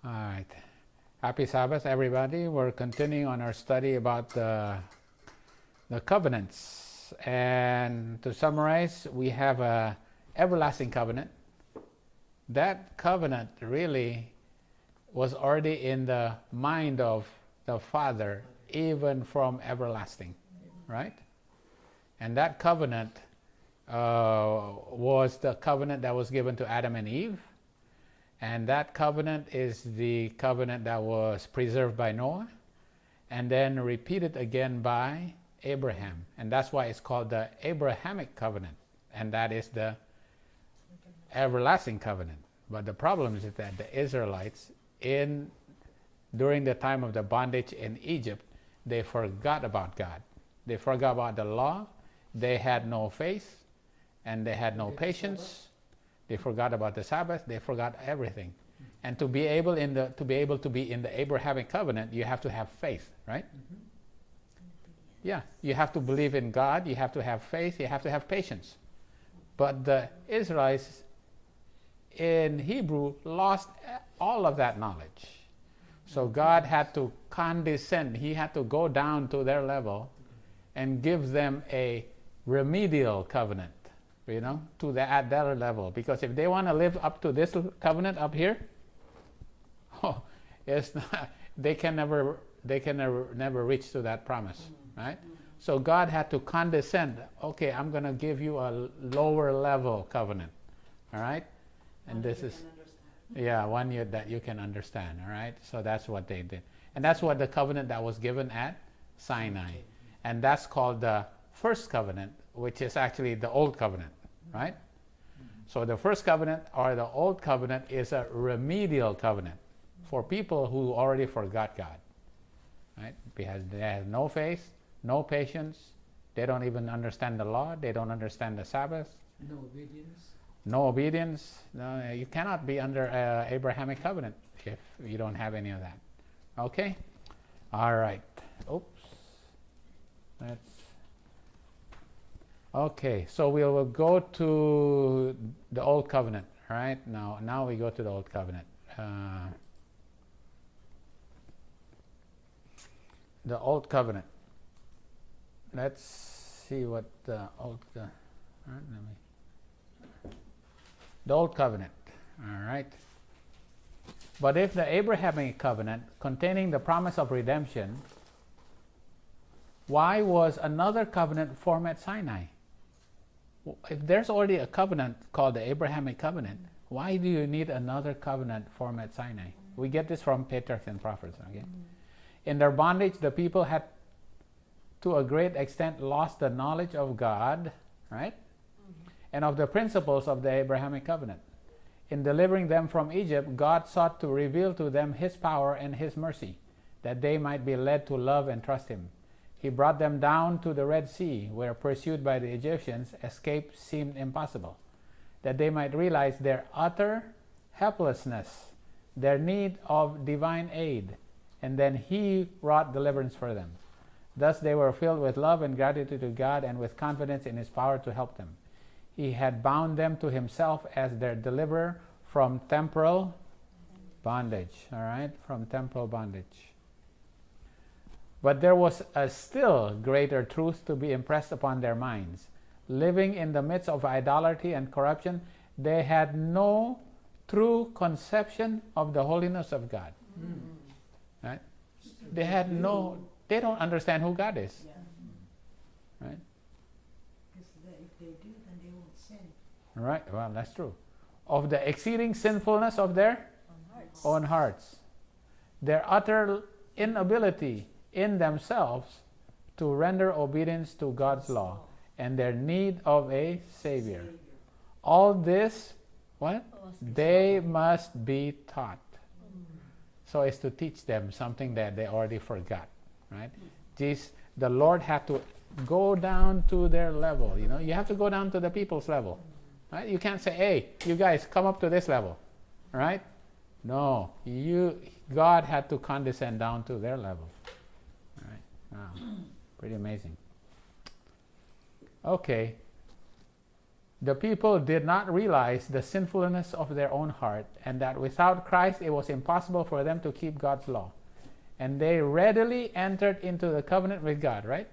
All right. Happy Sabbath, everybody. We're continuing on our study about the covenants. And to summarize, we have a everlasting covenant. That covenant really was already in the mind of the Father, even from everlasting, right? And that covenant was the covenant that was given to Adam and Eve. And that covenant is the covenant that was preserved by Noah and then repeated again by Abraham. And that's why it's called the Abrahamic covenant. And that is the everlasting covenant. But the problem is that the Israelites, during the time of the bondage in Egypt, they forgot about God. They forgot about the law. They had no faith and they had no patience. They forgot about the Sabbath. They forgot everything. And to be able to be in the Abrahamic covenant, you have to have faith, right? Mm-hmm. Yeah, you have to believe in God. You have to have faith. You have to have patience. But the Israelites in Hebrew lost all of that knowledge. So God had to condescend. He had to go down to their level and give them a remedial covenant. To at their level. Because if they want to live up to this covenant up here, it's not, they can never reach to that promise, right? So God had to condescend. Okay, I'm going to give you a lower level covenant, all right? And this is, one year that you can understand, all right? So that's what they did. And that's what the covenant that was given at Sinai. And that's called the first covenant, which is actually the old covenant. Right? So the first covenant or the old covenant is a remedial covenant for people who already forgot God. Right? Because they have no faith, no patience, they don't even understand the law, they don't understand the Sabbath. No obedience. No, you cannot be under Abrahamic covenant if you don't have any of that. Okay? All right. Oops. Okay, so we will go to the Old Covenant, right? Now we go to the Old Covenant. The Old Covenant. Let's see what the Old the Old Covenant, all right? But if the Abrahamic covenant containing the promise of redemption, why was another covenant formed at Sinai? If there's already a covenant called the Abrahamic covenant, why do you need another covenant formed at Sinai? We get this from Patriarchs and Prophets. Okay? In their bondage, the people had to a great extent lost the knowledge of God, right? And of the principles of the Abrahamic covenant. In delivering them from Egypt, God sought to reveal to them His power and His mercy, that they might be led to love and trust Him. He brought them down to the Red Sea, where, pursued by the Egyptians, escape seemed impossible, that they might realize their utter helplessness, their need of divine aid, and then He wrought deliverance for them. Thus they were filled with love and gratitude to God and with confidence in His power to help them. He had bound them to Himself as their deliverer from temporal bondage, all right, from temporal bondage. But there was a still greater truth to be impressed upon their minds. Living in the midst of idolatry and corruption, they had no true conception of the holiness of God. Right? They don't understand who God is. Right? Because if they do, then they won't sin. Right, well, that's true. Of the exceeding sinfulness of their own hearts. Their utter inability in themselves to render obedience to God's law and their need of a Savior. All this, what? They must be taught. So it's to teach them something that they already forgot, right? The Lord had to go down to their level. You have to go down to the people's level, right? You can't say, hey, you guys come up to this level, right? No, God had to condescend down to their level. Wow, pretty amazing. Okay, The people did not realize the sinfulness of their own heart, and that without Christ it was impossible for them to keep God's law. And they readily entered into the covenant with God, right?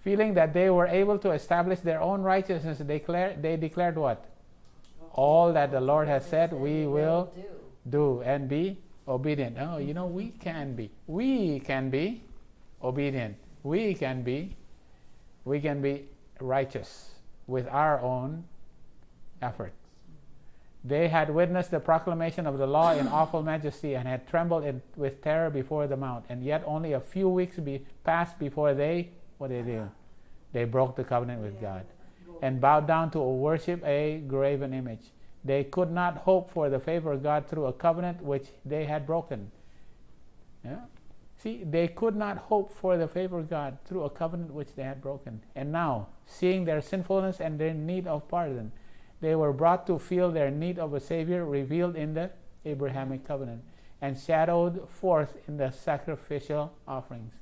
Feeling that they were able to establish their own righteousness, they declared what? All that the Lord has said we will do and be obedient. Oh, we can be obedient. We can be righteous with our own efforts. They had witnessed the proclamation of the law in awful majesty and had trembled with terror before the mount. And yet only a few weeks passed before what did they do? They broke the covenant with God and bowed down to worship a graven image. They could not hope for the favor of God through a covenant which they had broken. Yeah? See, they could not hope for the favor of God through a covenant which they had broken. And now, seeing their sinfulness and their need of pardon, they were brought to feel their need of a Savior revealed in the Abrahamic covenant and shadowed forth in the sacrificial offerings.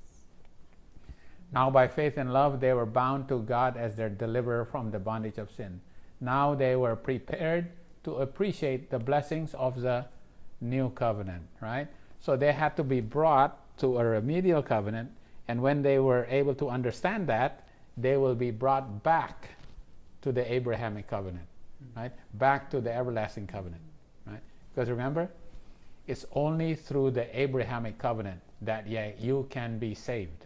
Now by faith and love they were bound to God as their deliverer from the bondage of sin. Now they were prepared to appreciate the blessings of the new covenant, right? So they had to be brought to a remedial covenant, and when they were able to understand that, they will be brought back to the Abrahamic covenant, right? Back to the everlasting covenant, right? Because remember, it's only through the Abrahamic covenant that you can be saved.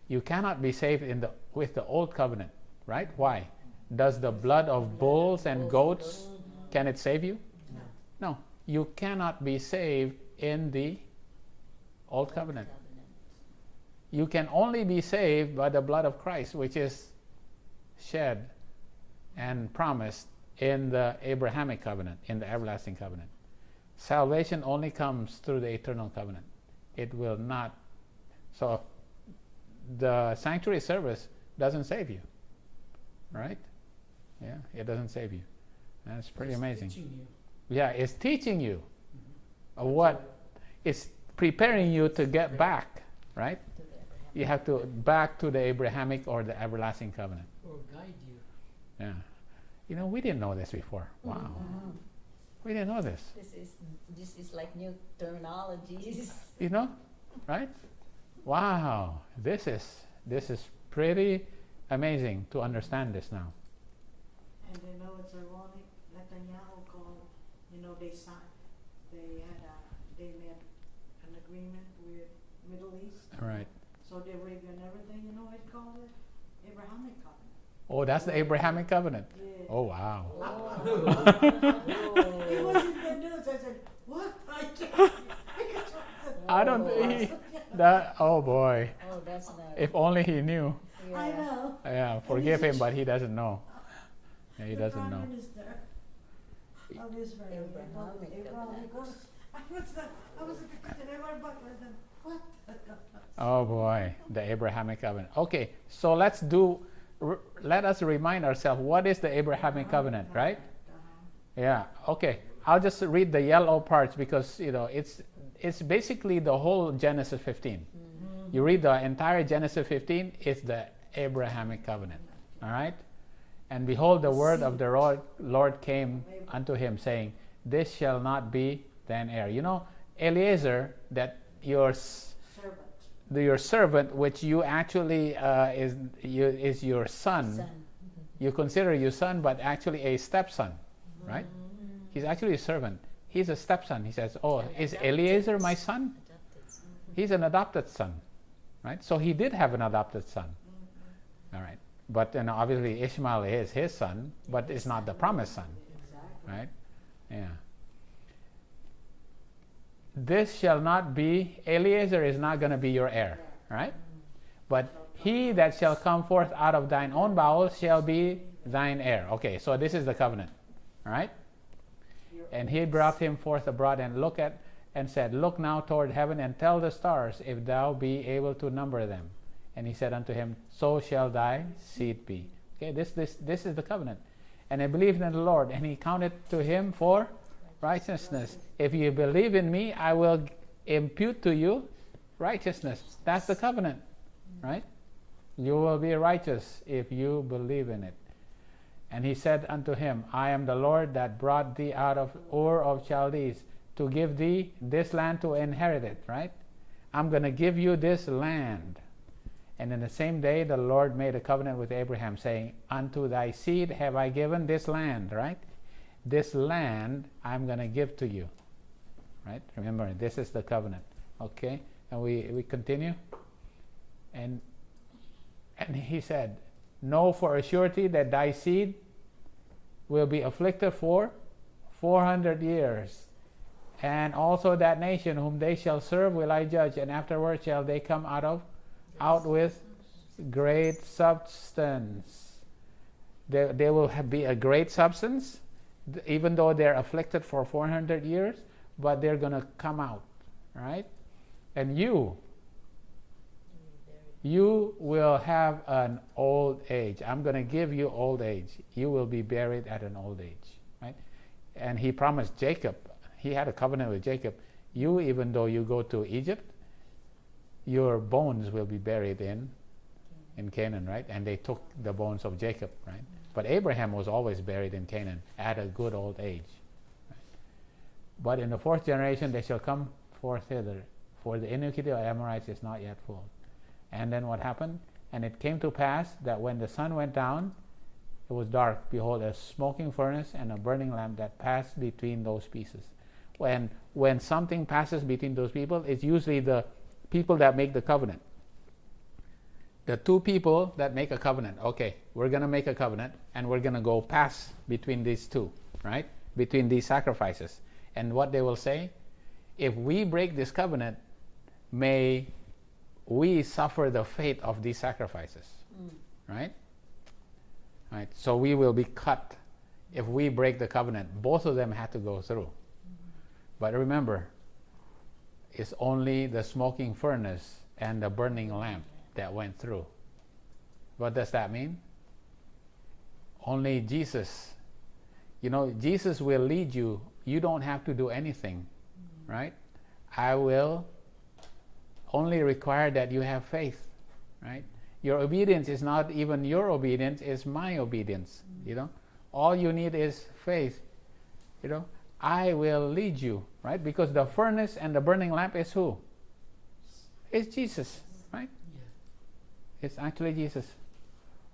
You cannot be saved with the old covenant, right? Why? Does the blood of bulls and goats, can it save you? No. You cannot be saved in the old covenant. You can only be saved by the blood of Christ, which is shed and promised in the Abrahamic covenant, in the everlasting covenant. Salvation only comes through the eternal covenant. It will not. So the sanctuary service doesn't save you, right? Yeah, it doesn't save you. That's pretty amazing. Yeah, it's teaching you what it's preparing you to get back, right? You have to back to the Abrahamic or the everlasting covenant. Or guide you. Yeah. We didn't know this before. Wow. We didn't know this. This is like new terminologies. Right? Wow. This is pretty amazing to understand this now. And it's ironic. Netanyahu called. They made an agreement with Middle East. Right. Saudi Arabia and everything. It called it Abrahamic covenant. Oh, that's the Abrahamic covenant. Yeah. Oh, wow. It wasn't the news. I said, what? I don't. Oh boy. Oh, that's not. If only he knew. Yeah. I know. Yeah, forgive him, but he doesn't know. Yeah, he doesn't The know. Prime Minister of Israel. Abrahamic covenant. I was at the kitchen. I went back and I said, what? Oh boy, the Abrahamic covenant. Okay, so let us remind ourselves, what is the Abrahamic covenant, right? Yeah. Okay. I'll just read the yellow parts because it's basically the whole Genesis 15. You read the entire Genesis 15, it's the Abrahamic covenant. All right? And behold, the word of the Lord came unto him, saying, this shall not be thine heir. Eliezer, that your servant, which you actually is your son. You consider your son, but actually a stepson, right? He's actually a servant. He's a stepson. He says, oh, is Eliezer my son? He's an adopted son, right? So he did have an adopted son. All right. But obviously Ishmael is his son, but it's not the promised son, right? Yeah. This shall not be, Eliezer is not going to be your heir, right? But he that shall come forth out of thine own bowels shall be thine heir. Okay, so this is the covenant, all right? And he brought him forth abroad and said, look now toward heaven and tell the stars if thou be able to number them. And he said unto him, so shall thy seed be. Okay, this is the covenant. And I believed in the Lord, and he counted to him for righteousness. If you believe in me, I will impute to you righteousness. That's the covenant, right? You will be righteous if you believe in it. And he said unto him, I am the Lord that brought thee out of Ur of Chaldees to give thee this land to inherit it, right? I'm going to give you this land. And in the same day, the Lord made a covenant with Abraham, saying, unto thy seed have I given this land, right? This land I'm going to give to you, right? Remember, this is the covenant, okay? And we continue. And he said, know for a surety that thy seed will be afflicted for 400 years. And also that nation whom they shall serve will I judge, and afterward shall they come out with great substance. They will be a great substance, even though they're afflicted for 400 years, but they're going to come out, right? And you will have an old age. I'm going to give you old age. You will be buried at an old age, right? And he promised Jacob, he had a covenant with Jacob, you, even though you go to Egypt, your bones will be buried in Canaan, right? And they took the bones of Jacob, right? But Abraham was always buried in Canaan at a good old age. Right? But in the fourth generation they shall come forth hither, for the iniquity of Amorites is not yet full. And then what happened? And it came to pass that when the sun went down, it was dark. Behold, a smoking furnace and a burning lamp that passed between those pieces. When something passes between those people, it's usually the people that make the covenant. The two people that make a covenant. Okay, we're going to make a covenant, and we're going to go pass between these two, right? Between these sacrifices. And what they will say, if we break this covenant, may we suffer the fate of these sacrifices, right? Right. So we will be cut if we break the covenant. Both of them had to go through. But remember, it's only the smoking furnace and the burning lamp that went through. What does that mean? Only Jesus. Jesus will lead you. You don't have to do anything, right? I will only require that you have faith, right? Your obedience is not even your obedience, it's my obedience, All you need is faith, I will lead you, right? Because the furnace and the burning lamp is who? It's Jesus, right? Yeah. It's actually Jesus.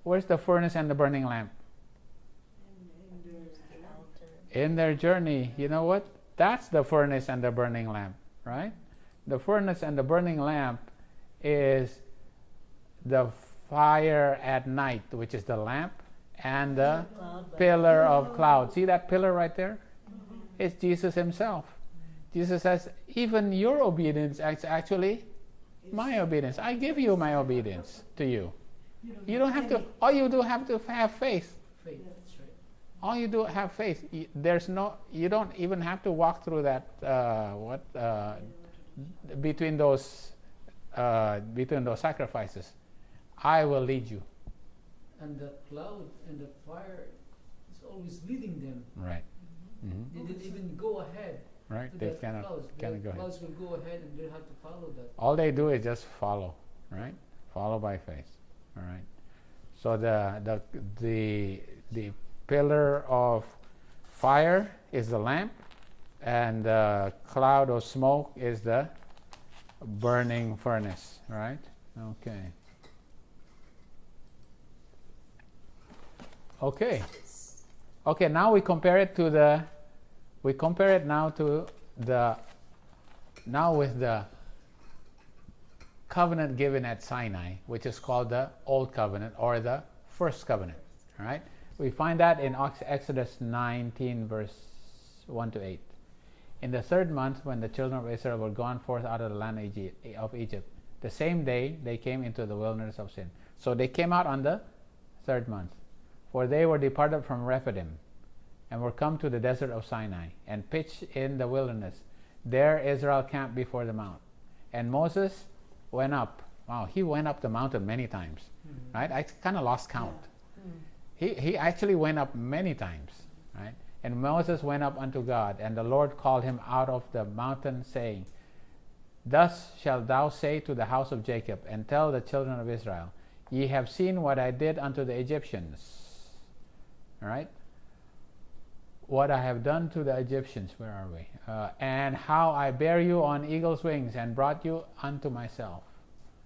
Where's the furnace and the burning lamp? In their journey. You know what? That's the furnace and the burning lamp, right? The furnace and the burning lamp is the fire at night, which is the lamp, and the pillar of cloud. See that pillar right there? It's Jesus himself. Jesus says, even your obedience is actually my obedience. I give you my obedience to you. You don't have to, all you do have to have faith. That's right. All you do have faith. You don't even have to walk through that, between those sacrifices. I will lead you. And the cloud and the fire is always leading them. Right. Mm-hmm. They didn't even go ahead. Right. To They that cannot clouds. go The ahead. clouds will go ahead and they have to follow that. All they do is just follow, right? Follow by faith. All right. So the pillar of fire is the lamp, and the cloud of smoke is the burning furnace, right? Okay, now we compare it with the covenant given at Sinai, which is called the Old Covenant or the First Covenant. All right, we find that in Exodus 19, verse 1-8. In the third month, when the children of Israel were gone forth out of the land of Egypt, the same day they came into the wilderness of Sin. So they came out on the third month, for they were departed from Rephidim, and were come to the desert of Sinai, and pitched in the wilderness. There Israel camped before the mount. And Moses went up. Wow, he went up the mountain many times, right? I kind of lost count. He actually went up many times, right? And Moses went up unto God, and the Lord called him out of the mountain, saying, Thus shalt thou say to the house of Jacob, and tell the children of Israel, Ye have seen what I did unto the Egyptians, All right? What I have done to the Egyptians, where are we? And how I bear you on eagle's wings and brought you unto myself.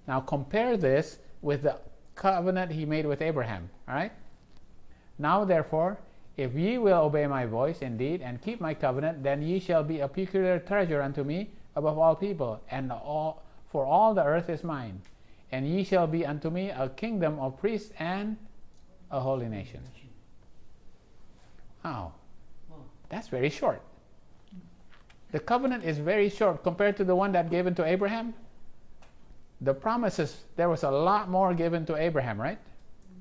Now compare this with the covenant he made with Abraham. All right? Now therefore, if ye will obey my voice indeed and keep my covenant, then ye shall be a peculiar treasure unto me above all people, and for all the earth is mine. And ye shall be unto me a kingdom of priests and a holy nation. Wow, that's very short. The covenant is very short compared to the one that given to Abraham. The promises, there was a lot more given to Abraham, right?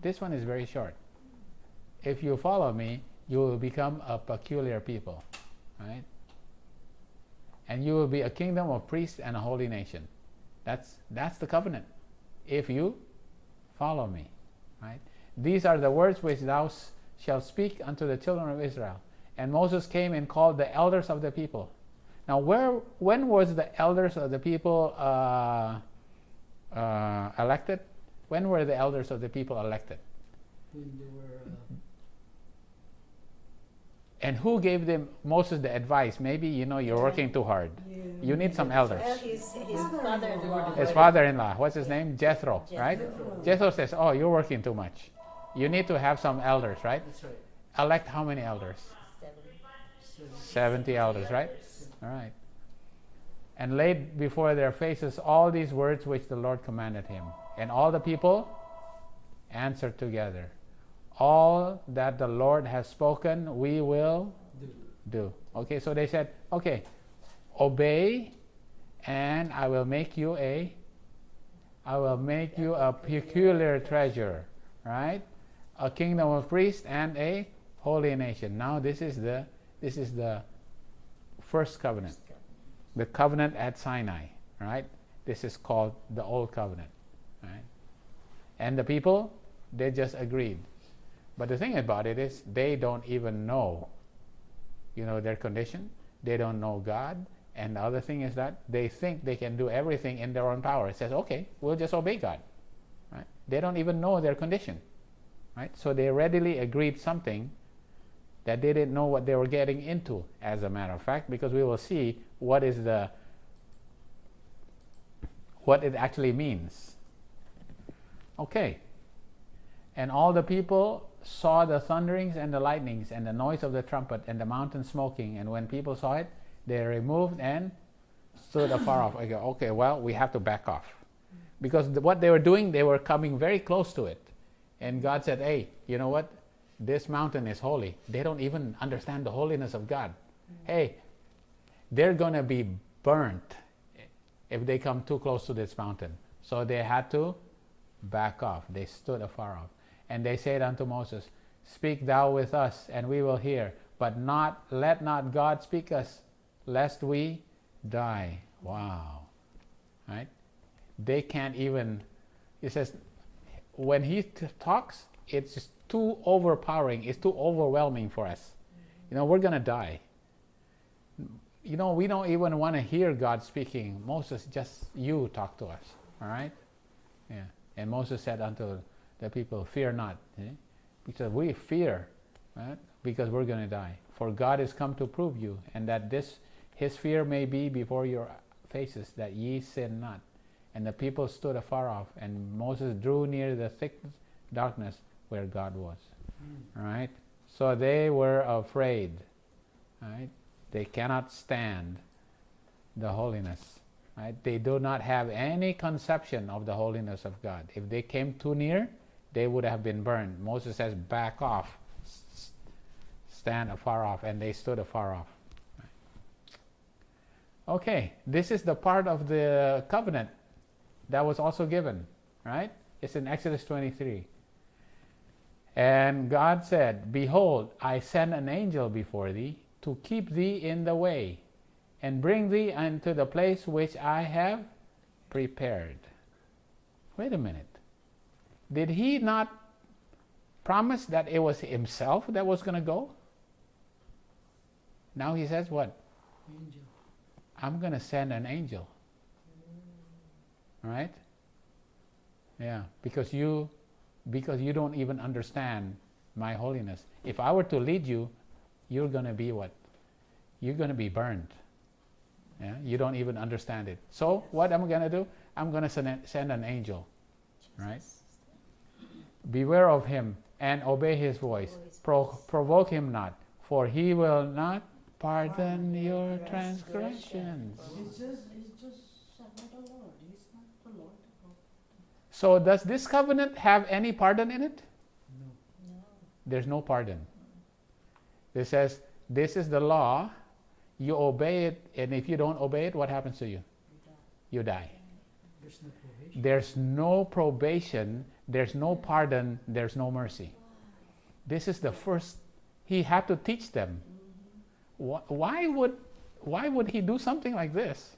This one is very short. If you follow me, you will become a peculiar people, right? And you will be a kingdom of priests and a holy nation. That's the covenant. If you follow me, right? These are the words which thou shalt speak unto the children of Israel. And Moses came and called the elders of the people. Now, when was the elders of the people elected? When were the elders of the people elected? When they were And who gave them Moses the advice? Maybe you're working too hard. You need some elders. Well, his father-in-law. His father-in-law, what's his name? Jethro, right? Jethro says, "Oh, you're working too much. You need to have some elders, right?" that's right. Elect how many elders? 70 elders, right? All right. And laid before their faces all these words which the Lord commanded him. And all the people answered together, all that the Lord has spoken, we will do. Okay, so they said, okay, obey, and I will make you a peculiar treasure, right? A kingdom of priests and a holy nation. Now this is the first covenant, the covenant at Sinai, right? This is called the old covenant, right? And the people, they just agreed. But the thing about it is, they don't even know, their condition. They don't know God. And the other thing is that they think they can do everything in their own power. It says, okay, we'll just obey God, right? They don't even know their condition, right? So they readily agreed something that they didn't know what they were getting into, as a matter of fact, because we will see what it actually means. Okay. And all the people saw the thunderings and the lightnings and the noise of the trumpet and the mountain smoking. And when people saw it, they removed and stood afar off. I go, okay, well, we have to back off. Because what they were doing, they were coming very close to it. And God said, hey, you know what? This mountain is holy. They don't even understand the holiness of God. Hey, they're going to be burnt if they come too close to this mountain. So they had to back off. They stood afar off. And they said unto Moses, speak thou with us, and we will hear. But let not God speak us, lest we die. Wow. Right? They can't even, he says, when he talks, it's just too overpowering. It's too overwhelming for us. We're going to die. We don't even want to hear God speaking. Moses, just you talk to us. All right? Yeah. And Moses said unto the people, fear not. Because we fear, right? Because we're going to die. For God is come to prove you, and that his fear may be before your faces, that ye sin not. And the people stood afar off, and Moses drew near the thick darkness where God was. Right? So they were afraid. Right? They cannot stand the holiness. Right? They do not have any conception of the holiness of God. If they came too near, they would have been burned. Moses says, back off, stand afar off, and they stood afar off. Right? Okay, this is the part of the covenant that was also given, right? It's in Exodus 23. And God said, behold, I send an angel before thee to keep thee in the way, and bring thee unto the place which I have prepared. Wait a minute. Did he not promise that it was himself that was going to go? Now he says what? Angel. I'm going to send an angel. Right? Yeah, because you don't even understand my holiness. If I were to lead you, you're going to be what? You're going to be burned. Yeah? You don't even understand it. So what am I going to do? I'm going to send an angel. Right? Beware of him and obey his voice. Provoke him not, for he will not pardon your transgressions. It's just not the Lord. He's not the Lord. So does this covenant have any pardon in it? No. No. There's no pardon. It says, this is the law, you obey it, and if you don't obey it, what happens to you? You die. There's no probation. There's no probation, there's no pardon, there's no mercy. This is the first, he had to teach them. Why would he do something like this?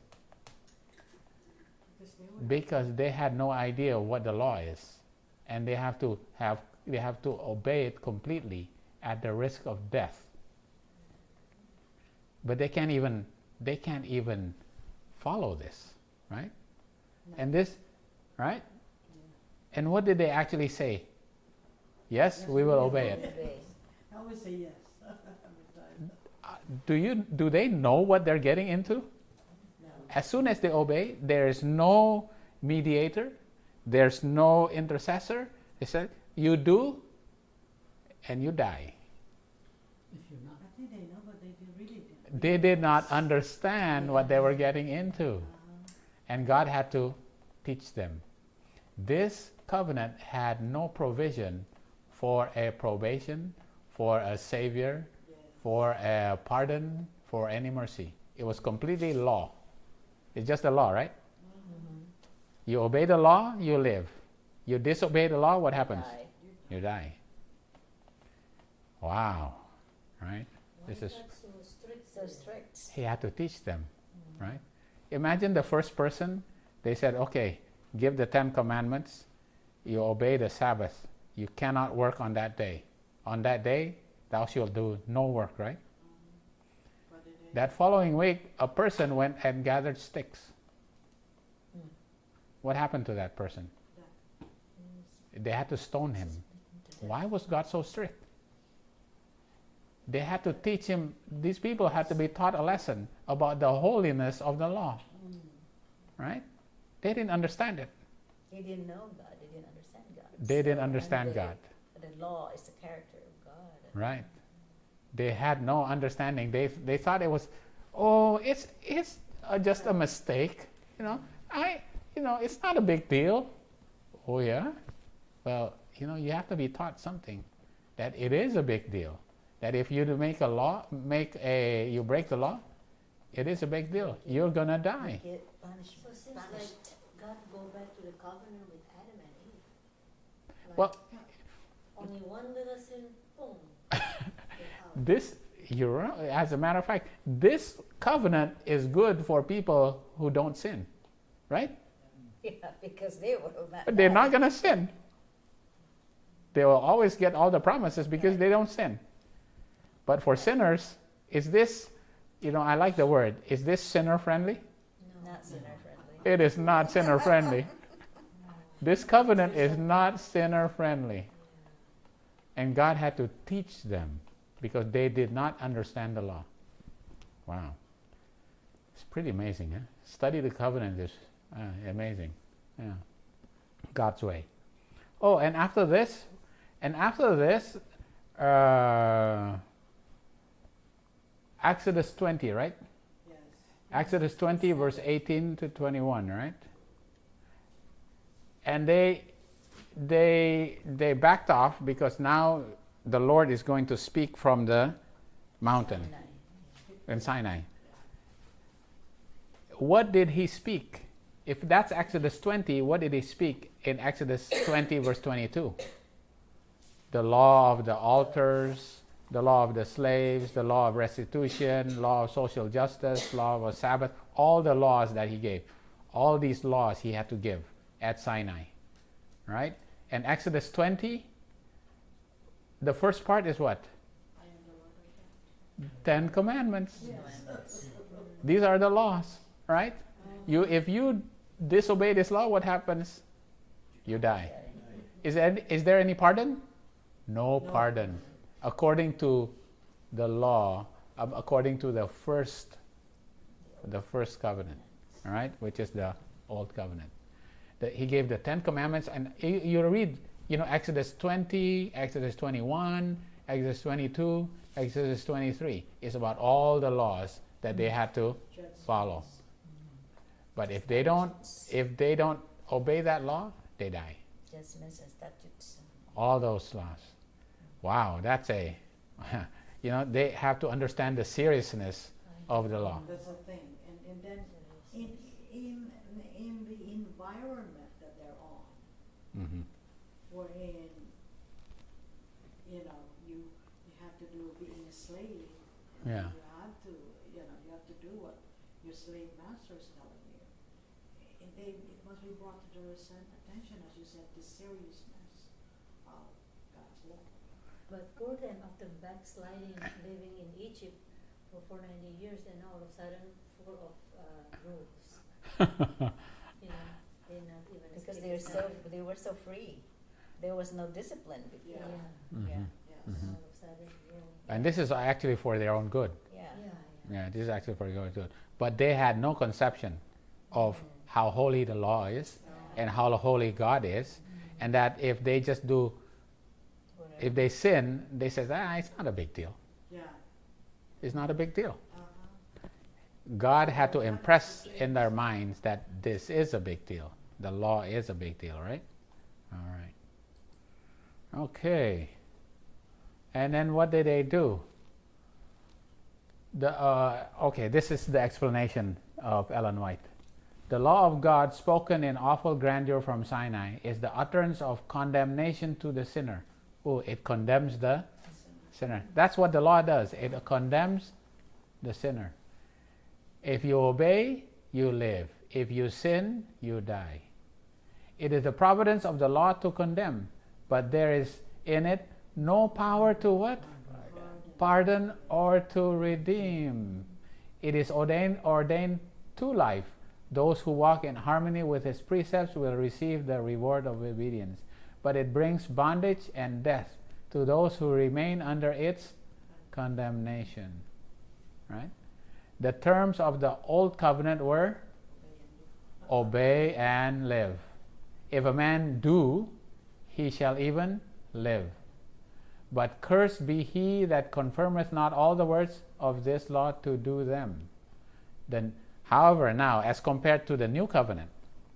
Because they had no idea what the law is, and they have to obey it completely at the risk of death. But they can't even follow this, right? No. And this, right? And what did they actually say? Yes, we will obey it. Obey. I always say yes. Every time. Do they know what they're getting into? No. As soon as they obey, there is no mediator, there's no intercessor. They said, you do, and you die. If you're not. I think they know, but they really didn't. They did not understand what they were getting into. And God had to teach them. This covenant had no provision for a probation, for a savior, Yes. for a pardon, for any mercy. It was completely law. It's just a law, right? You obey the law, you live. You disobey the law, what happens? Die. You die. Wow. Right? This is, So strict. he had to teach them, right? Imagine the first person, they said, okay, give the 10 commandments, you obey the Sabbath. You cannot work on that day. On that day, thou shalt do no work, right? But they That following week, a person went and gathered sticks. What happened to that person? They had to stone him. Why was God so strict? They had to teach him, these people had to be taught a lesson about the holiness of the law. Right? They didn't understand it. They didn't know God. They didn't understand God. They didn't So, understand and God. The law is the character of God. Right? They had no understanding. They thought it was, it's just a mistake. It's not a big deal. Oh yeah? Well, you have to be taught something, that it is a big deal. That if you break the law, it is a big deal. You're gonna die. Get punished. So it seems like God go back to the covenant with Adam and Eve. Like, Well, only one little sin, boom. They're out. as a matter of fact, this covenant is good for people who don't sin, right? Yeah, because they will not. But they're die. not gonna sin. They will always get all the promises because they don't sin. But for sinners, is this, I like the word, is this sinner friendly? Not sinner friendly. It is not sinner friendly. This covenant is not sinner friendly. And God had to teach them because they did not understand the law. Wow. It's pretty amazing, huh? Study the covenant is amazing. Yeah. God's way. Oh, and after this, Exodus 20, right? Yes. Exodus 20, verse 18 to 21, right? And they backed off because now the Lord is going to speak from the mountain in Sinai. What did he speak? If that's Exodus 20, what did he speak in Exodus 20, verse 22? The law of the altars, the law of the slaves, the law of restitution, law of social justice, law of a Sabbath, all the laws that he gave. All these laws he had to give at Sinai, right? And Exodus 20, the first part is what? I am the Lord of God. 10 commandments. Yes. These are the laws, right? If you disobey this law, what happens? You die. Is there any pardon? No pardon. According to the law, according to the first covenant, all right, which is the old covenant. He gave the 10 commandments, and you read, Exodus 20, Exodus 21, Exodus 22, Exodus 23. It's about all the laws that they had to follow. But if they don't obey that law, they die. Judgments and statutes. All those laws. Wow, that's they have to understand the seriousness of the law. That's the thing. And then in the environment that they're on, Mm-hmm. wherein, you have to do being a slave. Yeah. You have to do what your slave master is telling you. And it must be brought to their attention, as you said, the seriousness of God's law. But Gordon, after backsliding, living in Egypt for 490 years, and all of a sudden full of rules. They're not even Because escaping they were so free. There was no discipline before. Yeah. Mm-hmm. Yeah. Yes. Mhm. All of a sudden, And this is actually for their own good. Yeah. Yeah, this is actually for their own good. But they had no conception of how holy the law is and how holy God is, and that if they just do, if they sin, they say, it's not a big deal. Yeah. It's not a big deal. Uh-huh. God had to impress in their minds that this is a big deal. The law is a big deal, right? All right. Okay. And then what did they do? This is the explanation of Ellen White. The law of God, spoken in awful grandeur from Sinai, is the utterance of condemnation to the sinner. Oh, it condemns the sinner. That's what the law does. It condemns the sinner. If you obey, you live. If you sin, you die. It is the providence of the law to condemn, but there is in it no power to what? Pardon or to redeem. It is ordained to life. Those who walk in harmony with His precepts will receive the reward of obedience. But it brings bondage and death to those who remain under its condemnation. Right? The terms of the old covenant were obey and live. If a man do, he shall even live. But cursed be he that confirmeth not all the words of this law to do them. Then, however, now as compared to the new covenant,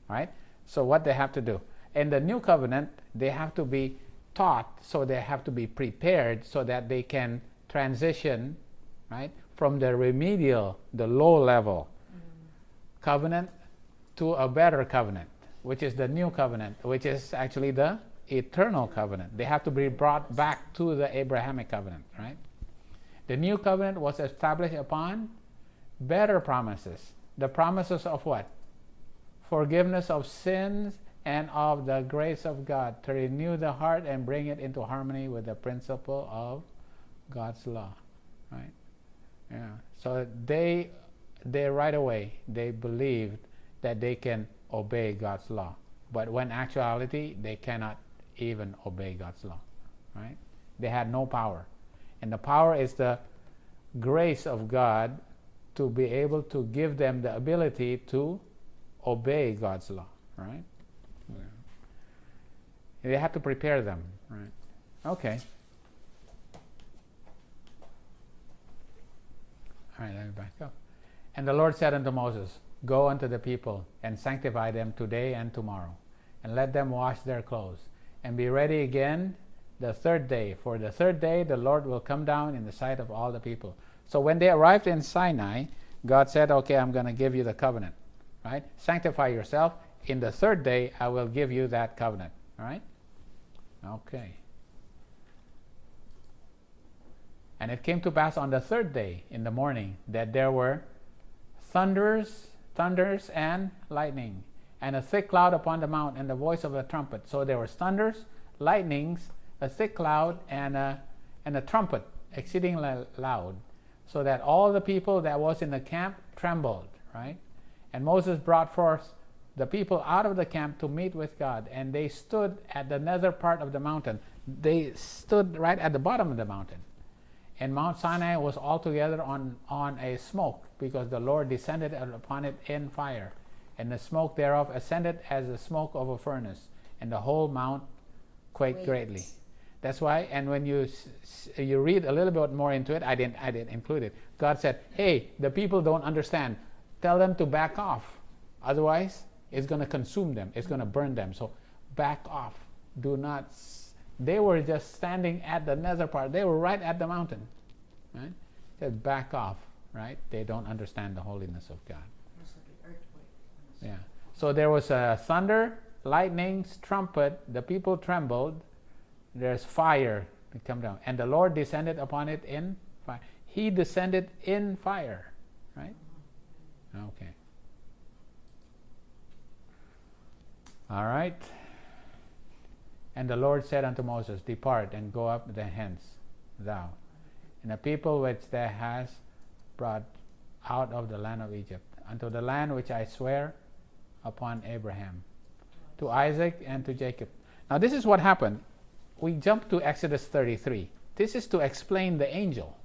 right? So what they have to do in the new covenant, they have to be taught, so they have to be prepared so that they can transition, right, from the remedial, the low level covenant to a better covenant, which is the new covenant, which is actually the eternal covenant. They have to be brought back to the Abrahamic covenant, right? The new covenant was established upon better promises. The promises of what? Forgiveness of sins and of the grace of God to renew the heart and bring it into harmony with the principle of God's law, right? Yeah. So they right away, they believed that they can obey God's law. But when actuality, they cannot even obey God's law, right? They had no power. And the power is the grace of God to be able to give them the ability to obey God's law, right? Yeah. They have to prepare them, right? Okay. All right, let me back up. And the Lord said unto Moses, Go unto the people, and sanctify them today and tomorrow, and let them wash their clothes, and be ready again the third day. For the third day the Lord will come down in the sight of all the people. So when they arrived in Sinai, God said, okay, I'm going to give you the covenant, right? Sanctify yourself. In the third day, I will give you that covenant, all right? Okay. And it came to pass on the third day in the morning that there were thunders and lightning, and a thick cloud upon the mount, and the voice of a trumpet. So there were thunders, lightnings, a thick cloud, and a trumpet exceedingly loud, so that all the people that was in the camp trembled, right? And Moses brought forth the people out of the camp to meet with God, and they stood at the nether part of the mountain. They stood right at the bottom of the mountain. And Mount Sinai was altogether on a smoke, because the Lord descended upon it in fire. And the smoke thereof ascended as the smoke of a furnace, and the whole mount quaked greatly. That's why, and when you read a little bit more into it, I didn't include it. God said, hey, the people don't understand. Tell them to back off. Otherwise, it's going to consume them. It's going to burn them. So back off. Do not. They were just standing at the nether part. They were right at the mountain. Right? Said back off. Right? They don't understand the holiness of God. It's like an earthquake. Yeah. So there was a thunder, lightnings, trumpet. The people trembled. There's fire to come down. And the Lord descended upon it in fire. He descended in fire. Right? Okay. All right. And the Lord said unto Moses, depart and go up hence, thou, and the people which thou hast brought out of the land of Egypt, unto the land which I swear upon Abraham, to Isaac, and to Jacob. Now this is what happened. We jump to Exodus 33. This is to explain the angel.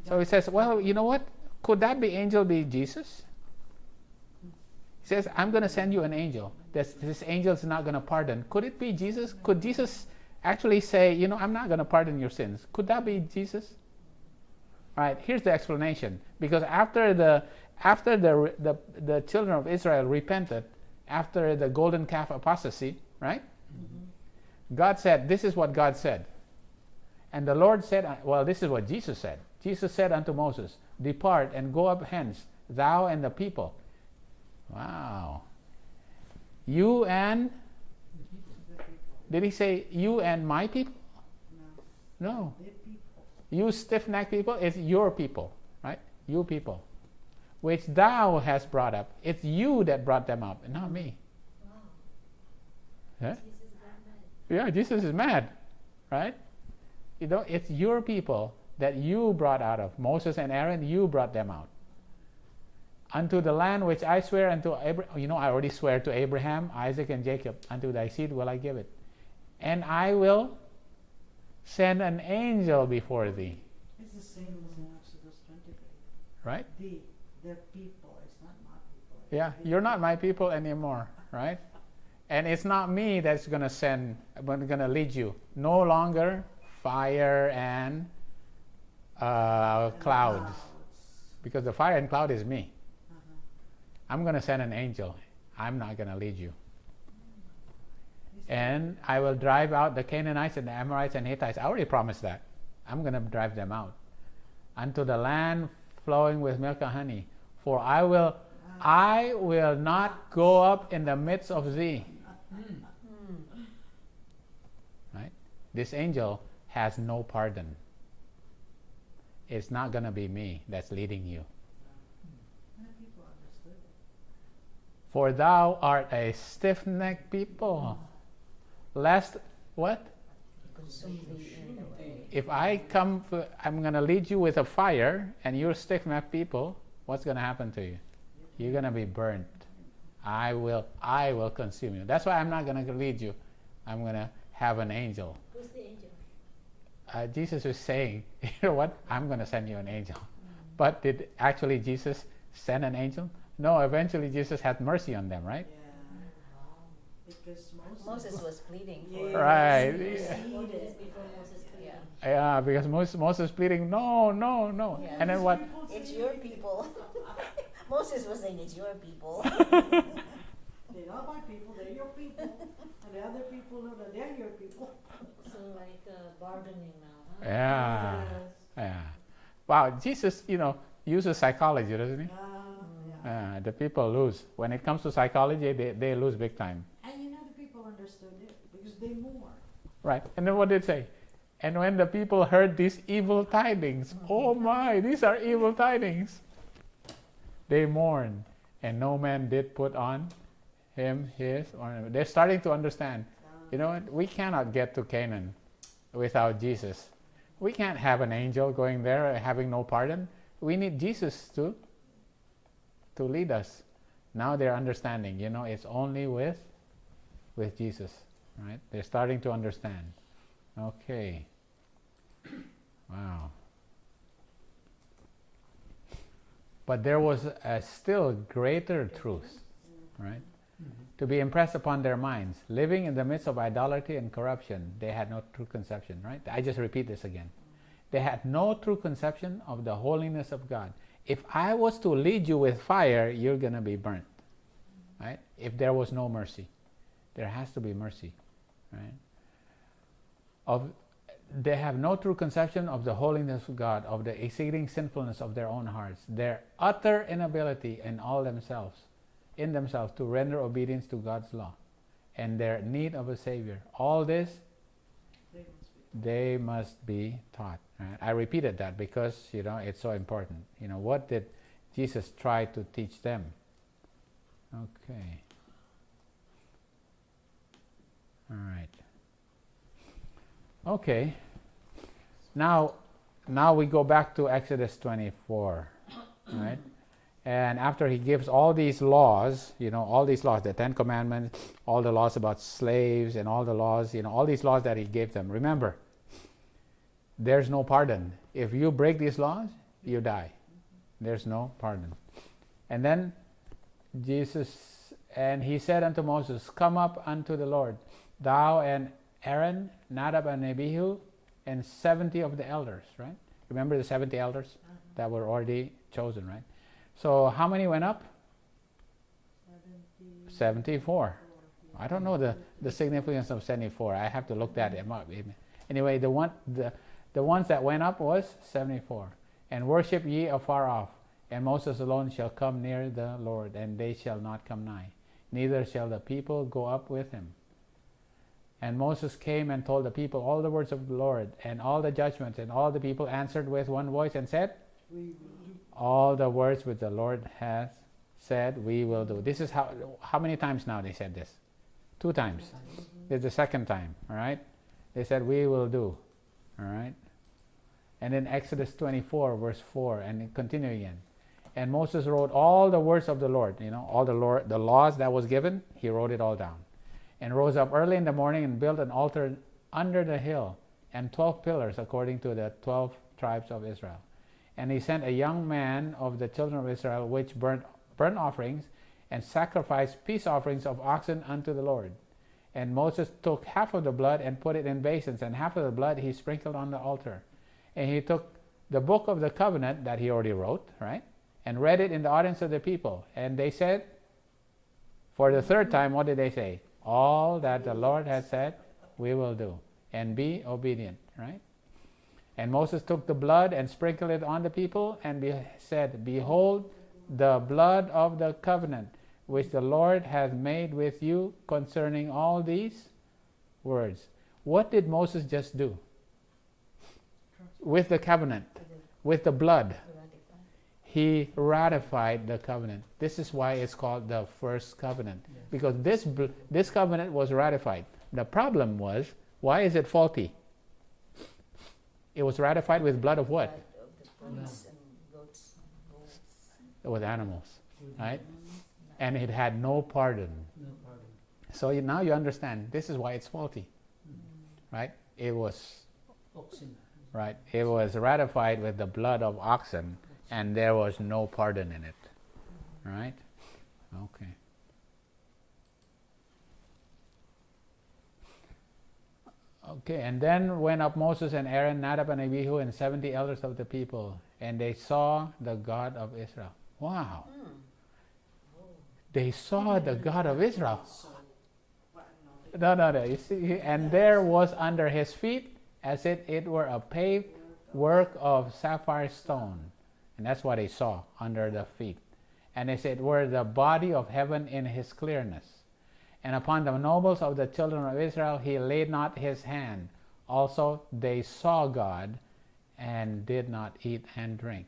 So he says, well, you know what? Could that be angel be Jesus? He says, I'm going to send you an angel. This angel is not going to pardon. Could it be Jesus? Could Jesus actually say, you know, I'm not going to pardon your sins? Could that be Jesus? All right, here's the explanation. Because after the children of Israel repented, after the golden calf apostasy, right? Mm-hmm. God said, this is what God said. And the Lord said, well, this is what Jesus said. Jesus said unto Moses, depart and go up hence, thou and the people. Wow. You and, did he say you and my people? No. You stiff-necked people, it's your people, right? You people. Which thou hast brought up. It's you that brought them up, and not me. Wow. Huh? Jesus got mad. Yeah, Jesus is mad, right? You know, it's your people that you brought out of. Moses and Aaron, you brought them out. Unto the land which I swear unto Abraham, you know, I already swear to Abraham, Isaac, and Jacob, unto thy seed will I give it. And I will send an angel before thee. It's the same as in Exodus 23. Right? Their people, it's not my people. Yeah, you're not my people anymore, right? And it's not me that's going to send, going to lead you. No longer fire and clouds. Because the fire and cloud is me. I'm going to send an angel. I'm not going to lead you. And I will drive out the Canaanites and the Amorites and Hittites. I already promised that. I'm going to drive them out. Unto the land flowing with milk and honey. For I will not go up in the midst of thee. Right? This angel has no pardon. It's not going to be me that's leading you. For thou art a stiff-necked people. Lest, what? If I come, I'm going to lead you with a fire, and you're stiff-necked people, what's going to happen to you? You're going to be burnt. I will consume you. That's why I'm not going to lead you. I'm going to have an angel. Who's the angel? Jesus is saying, you know what? I'm going to send you an angel. But did actually Jesus send an angel? No, eventually Jesus had mercy on them, right? Yeah. Because Moses was pleading for Yeah. Right. Before Moses came. Yeah, because Moses pleading, no. Yeah. And then what? It's your people. Moses was saying it's your people. they're not my people, they're your people. And the other people know that they're your people. So like bargaining now, huh? Yeah. Yes. Yeah. Wow, Jesus, uses psychology, doesn't he? The people lose. When it comes to psychology, they lose big time. And the people understood it because they mourn. Right. And then what did it say? And when the people heard these evil tidings, oh my, these are evil tidings. They mourned, and no man did put on him his ornament. They're starting to understand. You know what? We cannot get to Canaan without Jesus. We can't have an angel going there having no pardon. We need Jesus to lead us. Now they're understanding, it's only with Jesus, right? They're starting to understand. Okay. Wow. But there was a still greater truth, right? To be impressed upon their minds. Living in the midst of idolatry and corruption, they had no true conception, right? I just repeat this again. They had no true conception of the holiness of God. If I was to lead you with fire, you're going to be burnt, right? If there was no mercy. There has to be mercy, right? They have no true conception of the holiness of God, of the exceeding sinfulness of their own hearts, their utter inability in themselves to render obedience to God's law, and their need of a Savior. All this, they must be taught. Right? I repeated that because, it's so important. What did Jesus try to teach them? Okay. All right. Okay. Now we go back to Exodus 24, right? And after he gives all these laws, the 10 Commandments, all the laws about slaves and all the laws, all these laws that he gave them. Remember, there's no pardon. If you break these laws, you die. There's no pardon. And then he said unto Moses, come up unto the Lord, thou and Aaron, Nadab and Abihu, and 70 of the elders, right? Remember the 70 elders that were already chosen, right? So how many went up? 74. I don't know the significance of 74. I have to look that up. Anyway, the ones that went up was 74. And worship ye afar off, and Moses alone shall come near the Lord, and they shall not come nigh. Neither shall the people go up with him. And Moses came and told the people all the words of the Lord, and all the judgments, and all the people answered with one voice and said, all the words which the Lord has said, we will do. This is how many times now they said this? 2 times. This is the second time, all right? They said, we will do, all right? And in Exodus 24, verse 4, and continue again. And Moses wrote all the words of the Lord, all the laws that was given, he wrote it all down. And rose up early in the morning and built an altar under the hill, and 12 pillars according to the 12 tribes of Israel. And he sent a young man of the children of Israel, which burnt offerings and sacrificed peace offerings of oxen unto the Lord. And Moses took half of the blood and put it in basins, and half of the blood he sprinkled on the altar. And he took the book of the covenant that he already wrote, right, and read it in the audience of the people. And they said, for the third time, what did they say? All that the Lord has said, we will do, and be obedient, right? And Moses took the blood and sprinkled it on the people, and said, behold, the blood of the covenant, which the Lord hath made with you concerning all these words. What did Moses just do? With the covenant, with the blood, he ratified the covenant. This is why it's called the first covenant, because this covenant was ratified. The problem was, why is it faulty? It was ratified with blood of what? With animals, right? And it had no pardon. So now you understand, this is why it's faulty, right? It was Oxen. Right. It was ratified with the blood of oxen, and there was no pardon in it. Right? Okay. Okay, and then went up Moses and Aaron, Nadab and Abihu, and 70 elders of the people, and they saw the God of Israel. Wow. They saw the God of Israel. No. You see, and there was under his feet, as it were a paved work of sapphire stone. And that's what they saw under the feet. And as it were the body of heaven in his clearness. And upon the nobles of the children of Israel he laid not his hand. Also they saw God, and did not eat and drink.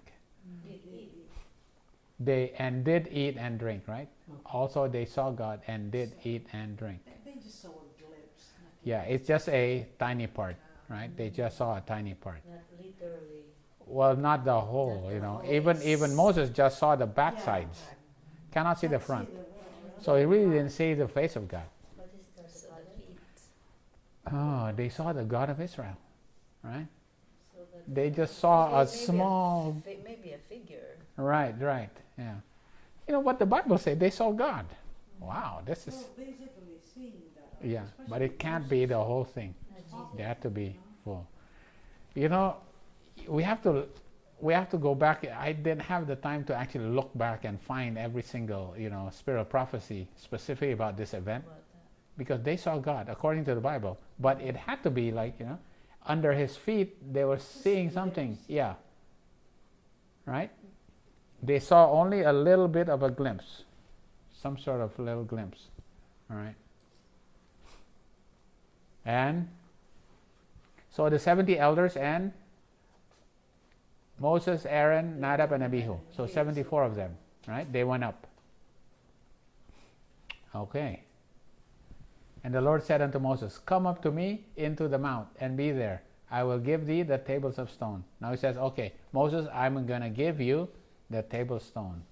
They did eat and drink, right? Also they saw God and did eat and drink. They just saw a glimpse. Yeah, it's just a tiny part, right? They just saw a tiny part. Not literally. Well, not the whole, Not the whole. Even Moses just saw the backsides. Cannot see the Can't front. see the- So he really didn't see the face of God. What is the So father? the feet. Oh, they saw the God of Israel, right? So that They just saw a Maybe small, maybe a figure. right, yeah. You know what the Bible said? They saw God. Wow, this is, Well, basically seeing that. yeah, but especially it can't be the whole thing. not Oh. Jesus. They have to be full. You know, we have to go back. I didn't have the time to actually look back and find every single, spirit of prophecy specifically about this event, About that. because they saw God according to the Bible. But it had to be like, under his feet they were seeing something. Yeah. Right? They saw only a little bit of a glimpse. Some sort of little glimpse. All right. And so the 70 elders and Moses, Aaron, Nadab, and Abihu. So 74 of them, right? They went up. Okay. And the Lord said unto Moses, come up to me into the mount and be there. I will give thee the tables of stone. Now he says, okay, Moses, I'm going to give you the table of stone.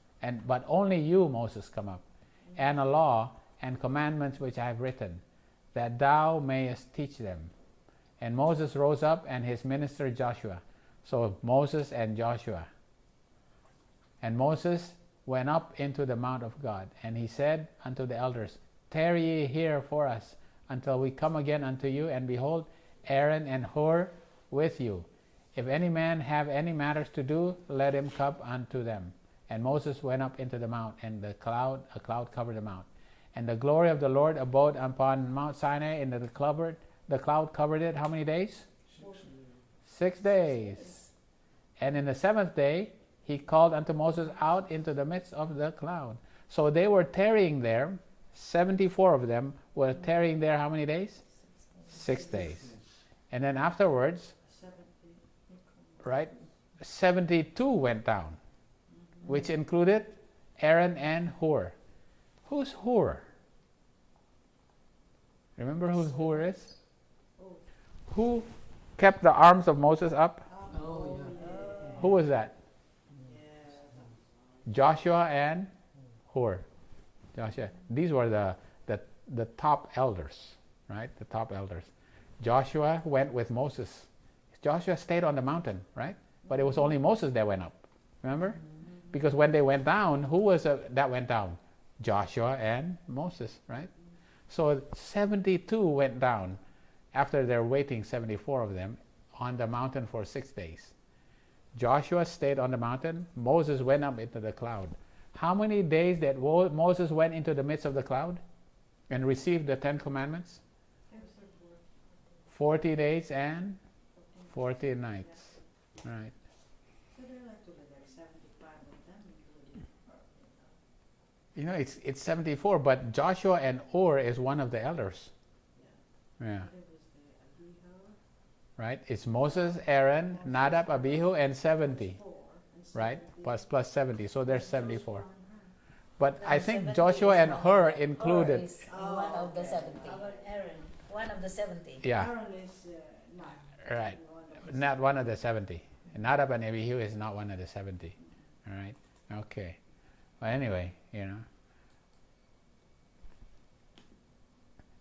But only you, Moses, come up. And a law and commandments which I have written, that thou mayest teach them. And Moses rose up, and his minister Joshua. So Moses and Joshua. And Moses went up into the mount of God, and he said unto the elders, tarry ye here for us, until we come again unto you, and behold, Aaron and Hur with you. If any man have any matters to do, let him come unto them. And Moses went up into the mount, and a cloud covered the mount. And the glory of the Lord abode upon Mount Sinai, and the cloud covered it how many days? 6 days. And in the 7th day, he called unto Moses out into the midst of the cloud. So they were tarrying there. 74 of them were tarrying there how many days? 6 days. And then afterwards, 70. right, 72 went down, which included Aaron and Hur. Who's Hur? Remember who Hur is? Oh. Who kept the arms of Moses up? Oh, yeah. Who was that? Yeah. Joshua and Hur. Joshua. These were the top elders, right? The top elders. Joshua went with Moses. Joshua stayed on the mountain, right? But it was only Moses that went up. Remember? Because when they went down, who was that went down? Joshua and Moses, right? So 72 went down after they're waiting, 74 of them, on the mountain for 6 days. Joshua stayed on the mountain. Moses went up into the cloud. How many days that Moses went into the midst of the cloud and received the 10 commandments? 40 days and 40 nights. Right. So they're like to like 75 of them, including. You know, it's 74, but Joshua and Hur is one of the elders. Yeah. There was the Abihu. Right? It's Moses, Aaron, Nadab, Abihu, and 70. 4 and Right? 70. Plus 70. So there's 74. But No, I think 70 Joshua is and one. Hur Hur included. is one of the 70. How about Aaron? One of the 70. Yeah. Aaron is not. Right. one of the Not one of the 70. Nadab and Abihu is not one of the 70. All right? Okay. Well, anyway,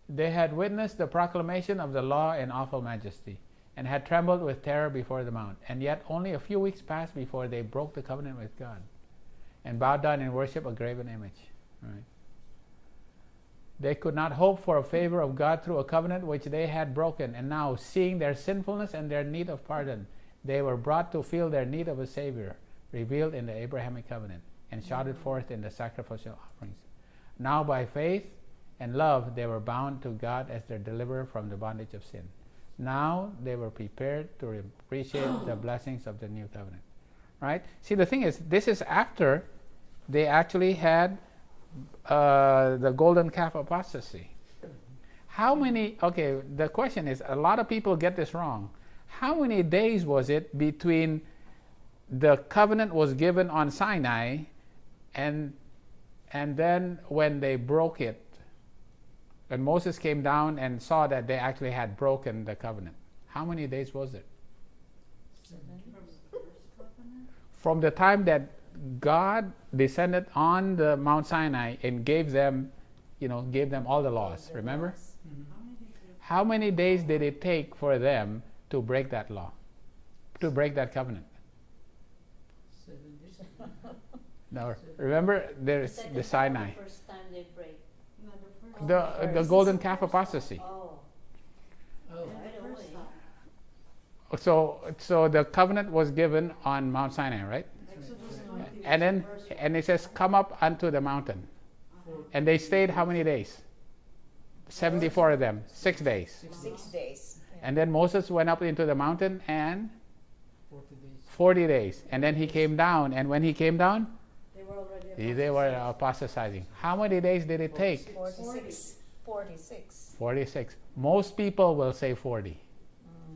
They had witnessed the proclamation of the law in awful majesty, and had trembled with terror before the mount. And yet only a few weeks passed before they broke the covenant with God, and bowed down in worship a graven image. Right? They could not hope for a favor of God through a covenant which they had broken. And now, seeing their sinfulness and their need of pardon, they were brought to feel their need of a Savior, revealed in the Abrahamic covenant, and shouted forth in the sacrificial offerings. Now by faith and love they were bound to God as their deliverer from the bondage of sin. Now they were prepared to appreciate the blessings of the new covenant. Right? See, the thing is, this is after they actually had the golden calf apostasy. How many, the question is, a lot of people get this wrong. How many days was it between the covenant was given on Sinai and then when they broke it, and Moses came down and saw that they actually had broken the covenant? How many days was it? From the first covenant? From the time that God descended on the Mount Sinai and gave them all the laws. Remember? Mhm. How many days? How many days did it take for them to break that law, to break that covenant? 7 days. No, remember there's Second the time or Sinai, the first time they break. No, the first. the golden calf apostasy. Oh, Oh, right The first away. time. So the covenant was given on Mount Sinai, right? Exodus 20 And was then the first one. and it says, "Come up unto the mountain," Uh-huh. and they stayed how many days? 74 of them, 6 days. 6 days. And then Moses went up into the mountain and 40 days. 40 days, and then he came down. And when he came down, They were already. they were apostatizing. How many days did it take? 46. 46. 46. Most people will say 40,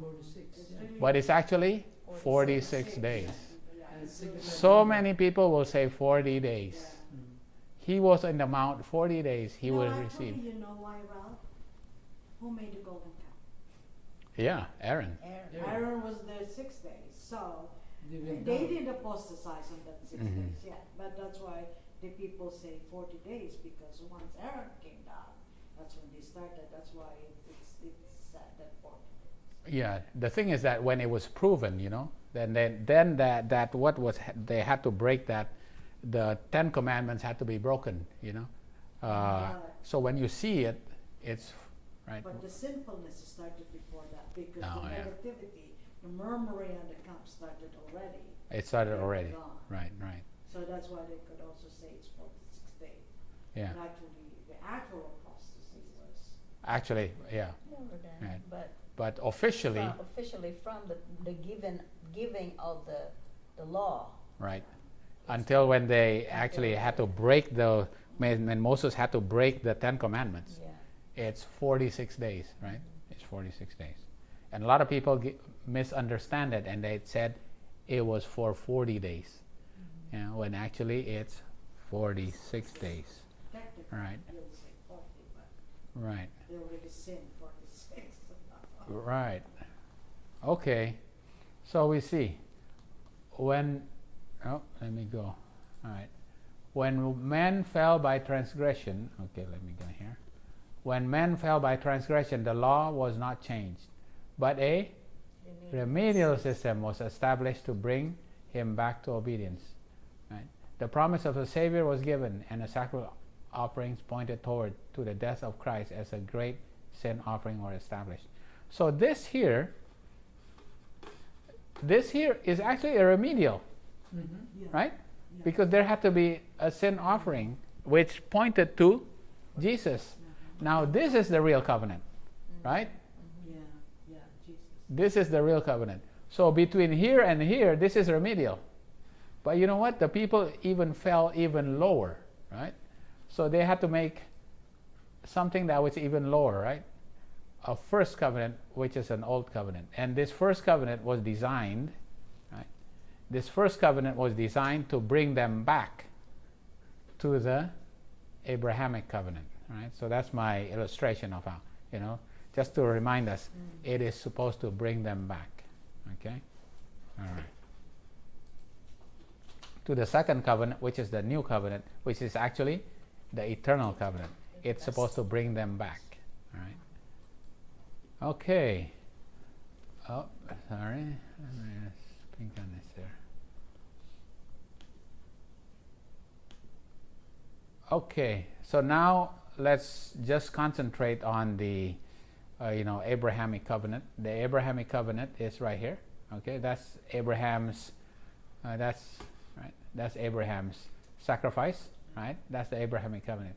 46. It's Yeah. really- but it's actually 46 days. Yeah, And it's six really- So many people will say 40 days. Yeah. Mhm. He was in the mount 40 days. He will actually, receive. you know why, Ralph? Who made the golden calf? Yeah, Aaron. Aaron. Yeah. Aaron was there 6 days, so They went they down. didn't apostatize on that 6 Mhm. days yet. But that's why the people say 40 days, because once Aaron came down, that's when they started. That's why it's said that 40 days. Yeah, the thing is that when it was proven, then that what was they had to break that, the 10 commandments had to be broken, Right. So when you see it, it's right. But the sinfulness started before that, because Oh, the yeah. negativity, the murmuring on the camp started already. It started They were already. gone. Right. So that's why they could also say it's 46 days. Yeah. And actually, the actual apostasy was. Actually, yeah. More than, Right. but But officially, officially from the giving of the law. right, until when they actually had to break when Moses had to break the 10 commandments, Yeah. it's 46 days, right? It's 46 days. And a lot of people misunderstand it, and they said it was for 40 days, when actually it's 46 days. Technically, Right. you'll say 40, but Right, they already sinned 46. right. Okay, so we see let me go. All right. When men fell by transgression, okay, let me go here. When men fell by transgression, the law was not changed, but a remedial system was established to bring him back to obedience. Right? The promise of a Savior was given, and the sacrificial offerings pointed toward to the death of Christ as a great sin offering were established. So this here is actually a remedial, Mhm. Yeah. right? Yeah. Because there had to be a sin offering which pointed to Jesus. Now this is the real covenant, right? Yeah, Jesus. This is the real covenant. So between here and here, this is remedial. But you know what? The people even fell even lower, right? So they had to make something that was even lower, right? A first covenant, which is an old covenant. And this first covenant was designed, right? This first covenant was designed to bring them back to the Abrahamic covenant, right? So that's my illustration of how, just to remind us, it is supposed to bring them back, okay? All right. To the second covenant, which is the new covenant, which is actually the eternal covenant. It's supposed to bring them back, all right? Okay. Oh, sorry. Let me just pink on this there. Okay, so now let's just concentrate on the Abrahamic covenant. The Abrahamic covenant is right here. Okay, that's Abraham's. That's Abraham's sacrifice. Right, that's the Abrahamic covenant.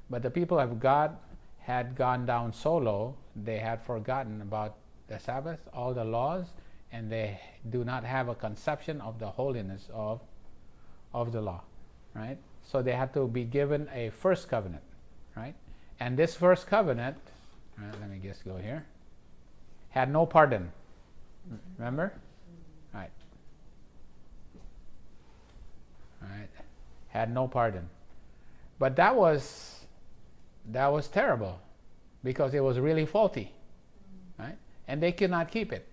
But the people of God had gone down so low, they had forgotten about the Sabbath, all the laws, and they do not have a conception of the holiness of the law, right? So they had to be given a first covenant, right? And this first covenant, let me just go here, had no pardon. Remember? Right. Right. Had no pardon. But that was terrible, because it was really faulty, right? And they could not keep it.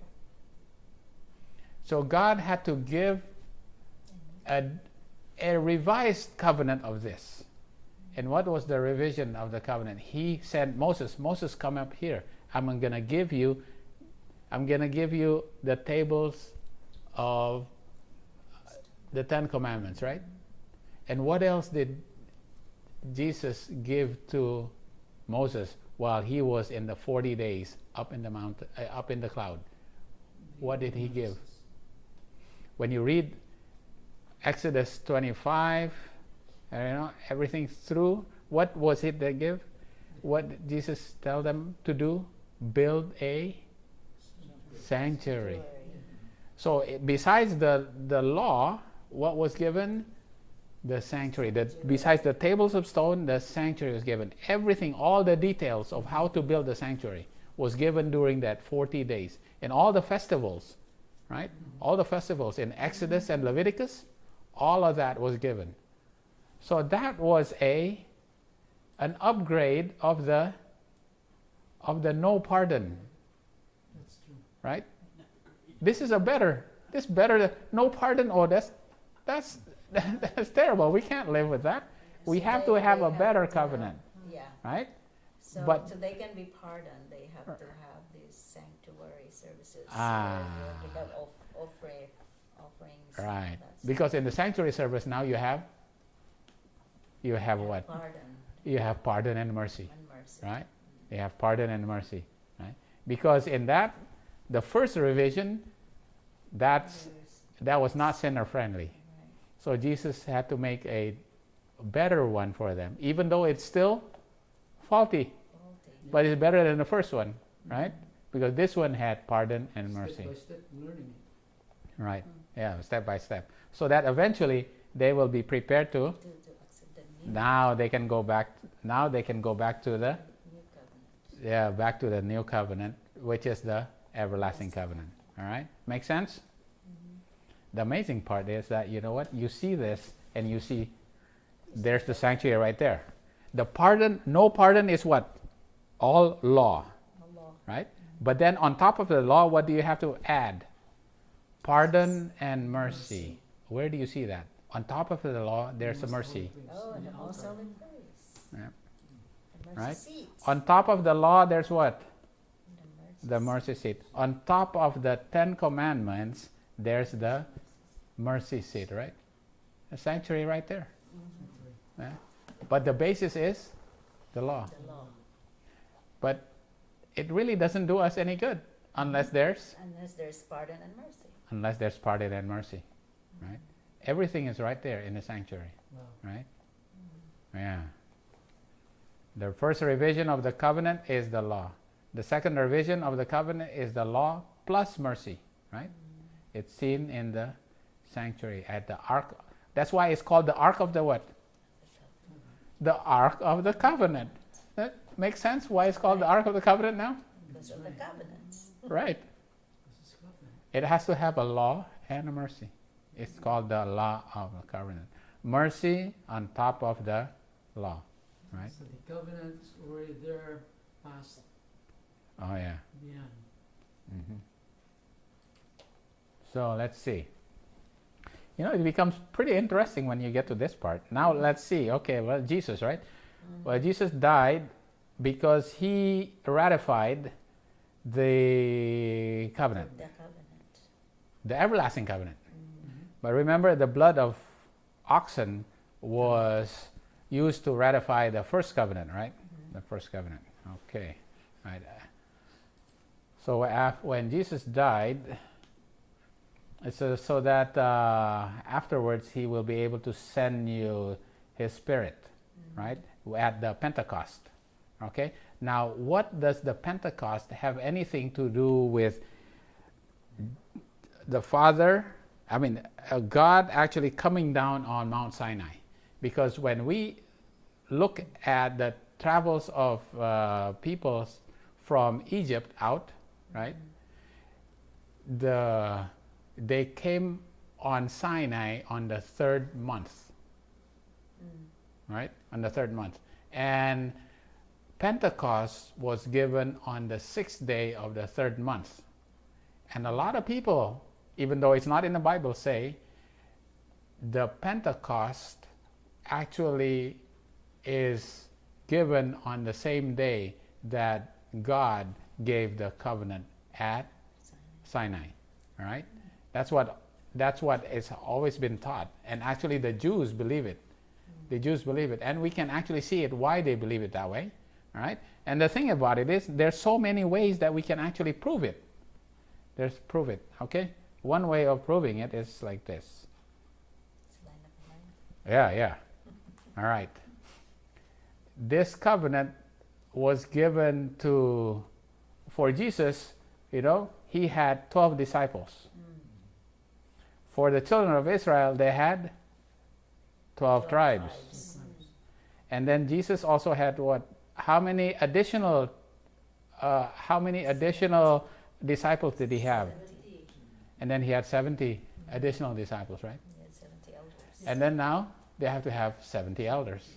So God had to give a revised covenant of this. And what was the revision of the covenant? He said, Moses, come up here. I'm going to give you the tables of the 10 Commandments, right? And what else did Jesus give to Moses while he was in the 40 days up in the mountain, up in the cloud? What did he give? When you read Exodus 25, everything through, what was it they give? What did Jesus tell them to do? Build a sanctuary. So besides the law, what was given? The sanctuary. Besides the tables of stone, the sanctuary was given. Everything, all the details of how to build the sanctuary was given during that 40 days. And all the festivals, right? All the festivals in Exodus and Leviticus, all of that was given. So that was an upgrade of the no pardon. That's true. Right? This is better than no pardon. Oh, that's terrible. We can't live with that. We So have they- to have they a better to- covenant, Yeah, right? so But- so they can be pardoned, they have to have these sanctuary services. Ah. Where they have offerings. and Right. that's- Because in the sanctuary service now you have what? Pardon You have pardon and mercy, and mercy. right? You have pardon and mercy, right? Because in that, the first revision, that was not sinner friendly. Right. So Jesus had to make a better one for them, even though it's still faulty, Faulty. but it's better than the first one, right? Because this one had pardon and Step mercy, by step learning it. right? Yeah, step by step. So that eventually they will be prepared to. To accept the new Now they can go back. Now they can go back to the covenant. back to the new covenant, which is the everlasting covenant. All right, make sense? The amazing part is that you see this and you see there's the sanctuary right there. The pardon, no pardon is what? All law, The law. right? But then on top of the law, what do you have to add? Pardon and mercy. Where do you see that? On top of the law, there's a mercy. Oh, and the most holy place. Yeah. The mercy Right. seat. On top of the law, there's what? The mercy The mercy seat. On top of the 10 Commandments, there's the mercy seat, right? A sanctuary right there. Yeah. But the basis is the law. The law. But it really doesn't do us any good unless there's Pardon and mercy. pardon and mercy, right? Everything is right there in the sanctuary, Wow. right? Yeah. The first revision of the covenant is the law. The second revision of the covenant is the law plus mercy, right? It's seen in the sanctuary at the ark. That's why it's called the ark of the what? The ark of the covenant. That makes sense why it's called the ark of the covenant now? Because of the covenants. Right. This is covenant. It has to have a law and a mercy. It's called the law of the covenant. Mercy on top of the law, right? So the covenant's already there, past, Oh yeah. beyond. hmm So let's see. It becomes pretty interesting when you get to this part. Now let's see. Okay, well, Jesus, right? Well, Jesus died because he ratified the covenant, The covenant. the everlasting covenant. But remember, the blood of oxen was used to ratify the first covenant, right? The first covenant. Okay. Right. So when Jesus died, it's so that afterwards he will be able to send you his spirit, right? At the Pentecost. Okay? Now, what does the Pentecost have anything to do with the Father? God actually coming down on Mount Sinai. Because when we look at the travels of peoples from Egypt out, right? They came on Sinai on the third month, right? On the third month. And Pentecost was given on the 6th day of the third month. And a lot of people, even though it's not in the Bible, say the Pentecost actually is given on the same day that God gave the covenant at Sinai. All right, that's what has always been taught, and actually the Jews believe it. The Jews believe it, and we can actually see it why they believe it that way. All right, and the thing about it is there's so many ways that we can actually prove it. Prove it. Okay, one way of proving it is like this. Yeah. All right. This covenant was given for Jesus, he had 12 disciples. For the children of Israel, they had 12 tribes. And then Jesus also had what? How many additional disciples did he have? 70. And then he had 70 additional disciples, right? He had 70 elders. And then now they have to have 70 elders,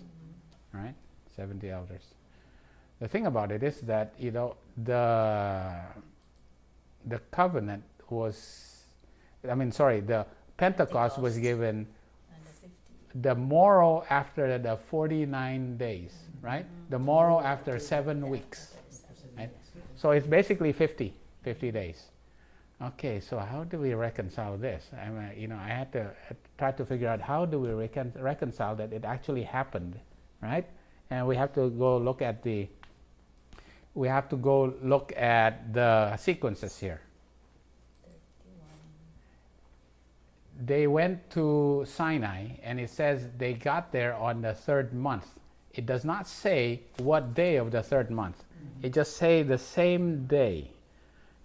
right? 70 elders. The thing about it is that the covenant was, the Pentecost was given Under 50. the morrow after the 49 days, right? The morrow after 7 weeks, right? So it's basically 50 days. Okay, so how do we reconcile this? I had to try to figure out how do we reconcile that it actually happened, right? And we have to go look at the sequences here. 31. They went to Sinai, and it says they got there on the 3rd month. It does not say what day of the 3rd month. It just say the same day.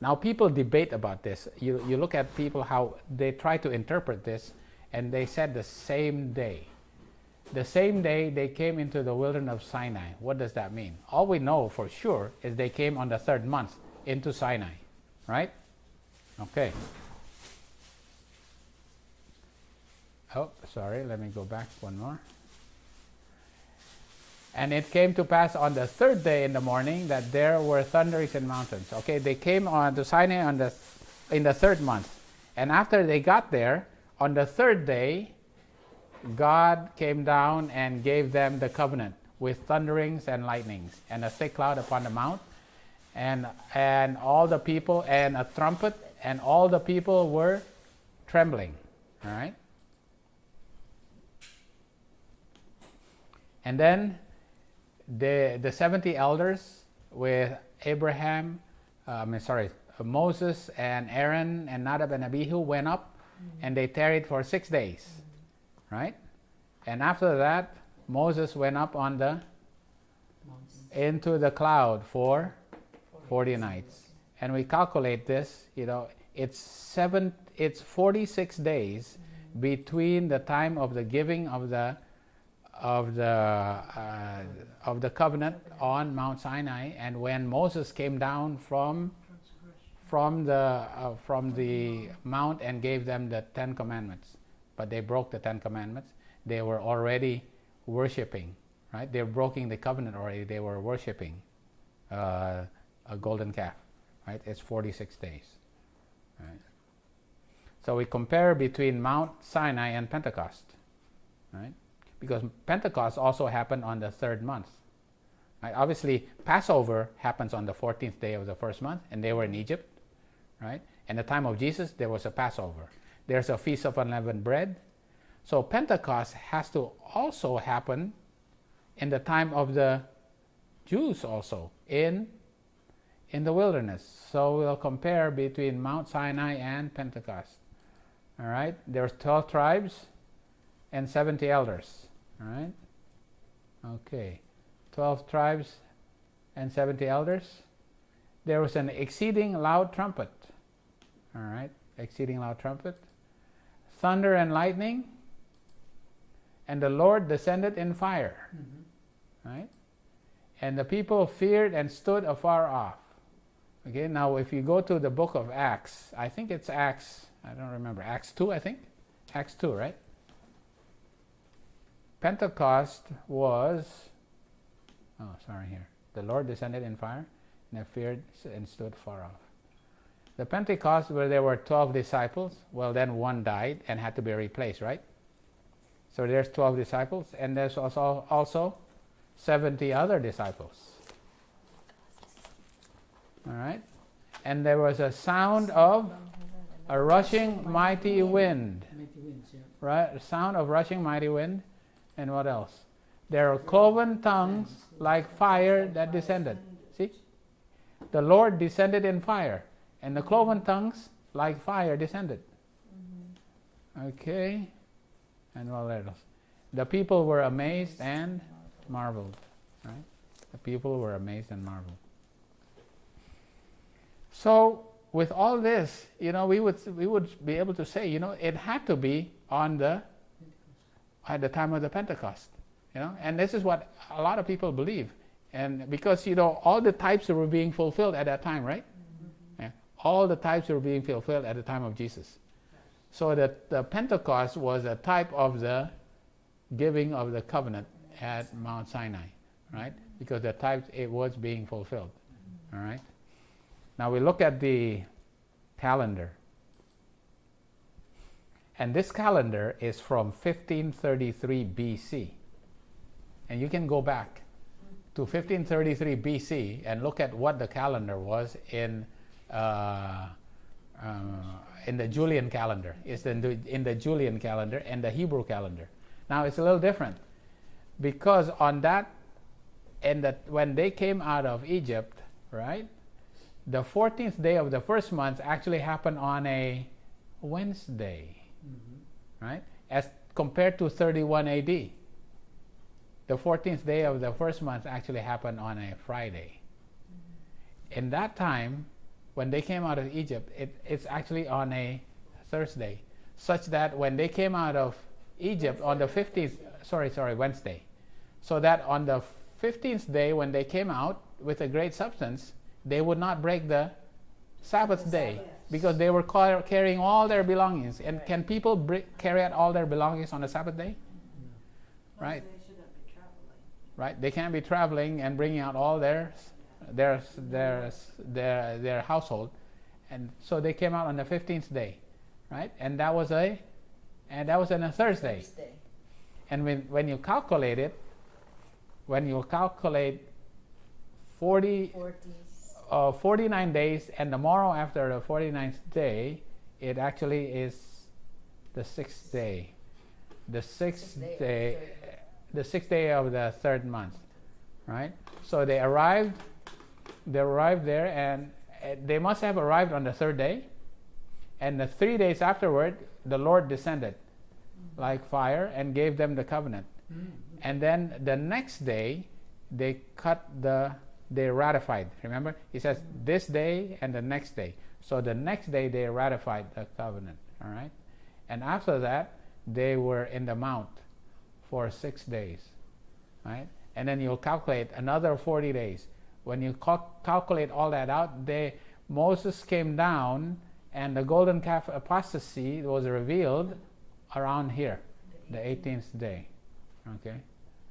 Now people debate about this. You look at people how they try to interpret this, and they said the same day. The same day they came into the wilderness of Sinai. What does that mean? All we know for sure is they came on the 3rd month into Sinai, right? Okay. Oh, sorry, let me go back one more. And it came to pass on the 3rd day in the morning that there were thunderings in mountains. Okay, they came on to Sinai in the 3rd month. And after they got there, on the 3rd day, God came down and gave them the covenant with thunderings and lightnings and a thick cloud upon the mount, and all the people, and a trumpet, and all the people were trembling. All right. And then the 70 elders with Moses and Aaron and Nadab and Abihu went up, and they tarried for 6 days, right? And after that, Moses went up into the cloud for 40 nights. And we calculate this, it's 46 days between the time of the giving of the covenant on Mount Sinai and when Moses came down from the mount and gave them the 10 commandments. But they broke the 10 commandments. They were already worshiping, right? They were breaking the covenant already. They were worshiping a golden calf, right? It's 46 days, right? So we compare between Mount Sinai and Pentecost, right? Because Pentecost also happened on the 3rd month. Right? Obviously, Passover happens on the 14th day of the 1st month, and they were in Egypt, right? And the time of Jesus, there was a Passover. There's a Feast of Unleavened Bread. So Pentecost has to also happen in the time of the Jews also, in the wilderness. So we'll compare between Mount Sinai and Pentecost. All right? There's 12 tribes and 70 elders. All right? Okay. 12 tribes and 70 elders. There was an exceeding loud trumpet. All right? Exceeding loud trumpet. Thunder and lightning. And the Lord descended in fire. Right? And the people feared and stood afar off. Okay, now if you go to the book of Acts, I think it's Acts, I don't remember, Acts 2, I think? Acts 2, right? Pentecost was, the Lord descended in fire, and they feared and stood far off. The Pentecost where there were 12 disciples, well then one died and had to be replaced, right? So there's 12 disciples, and there's also 70 other disciples. All right? And there was a sound of a rushing mighty wind. Mighty winds, yeah. Right? A sound of rushing mighty wind. And what else? There are cloven tongues like fire that descended. See? The Lord descended in fire, and the cloven tongues like fire descended. Okay. And what else? The people were amazed and marveled. Right? The people were amazed and marveled. So with all this, we would be able to say, it had to be at the time of the Pentecost, and this is what a lot of people believe, and because all the types were being fulfilled at that time, right? Yeah. All the types were being fulfilled at the time of Jesus. So that the Pentecost was a type of the giving of the covenant at Mount Sinai, right? Because the types, it was being fulfilled. All right. Now we look at the calendar. And this calendar is from 1533 BC. And you can go back to 1533 BC and look at what the calendar was in the Julian calendar. It's in the Julian calendar and the Hebrew calendar. Now it's a little different, because on that, when they came out of Egypt, right, the 14th day of the first month actually happened on a Wednesday, right, as compared to 31 AD. The 14th day of the first month actually happened on a Friday. In that time, when they came out of Egypt, it's actually on a Thursday, such that when they came out of Egypt on the 15th, Wednesday, so that on the 15th day when they came out with a great substance, they would not break the Sabbath day, because they were carrying all their belongings. And can people carry out all their belongings on the Sabbath day? Right. They shouldn't be traveling. Right. They can't be traveling and bringing out all their household, and so they came out on the 15th day, right? And that was on a Thursday. And when you calculate it, 49 days, and tomorrow after the 49th day, it actually is the 6th day. The sixth day of the third month, right? So they arrived there, and they must have arrived on the third day, and the 3 days afterward, the Lord descended like fire and gave them the covenant. And then the next day, they ratified. Remember, he says this day and the next day. So the next day they ratified the covenant. All right, and after that they were in the mount for 6 days. Right, and then you'll calculate another 40 days. When you calculate all that out, Moses came down, and the golden calf apostasy was revealed around here, the 18th day. Okay,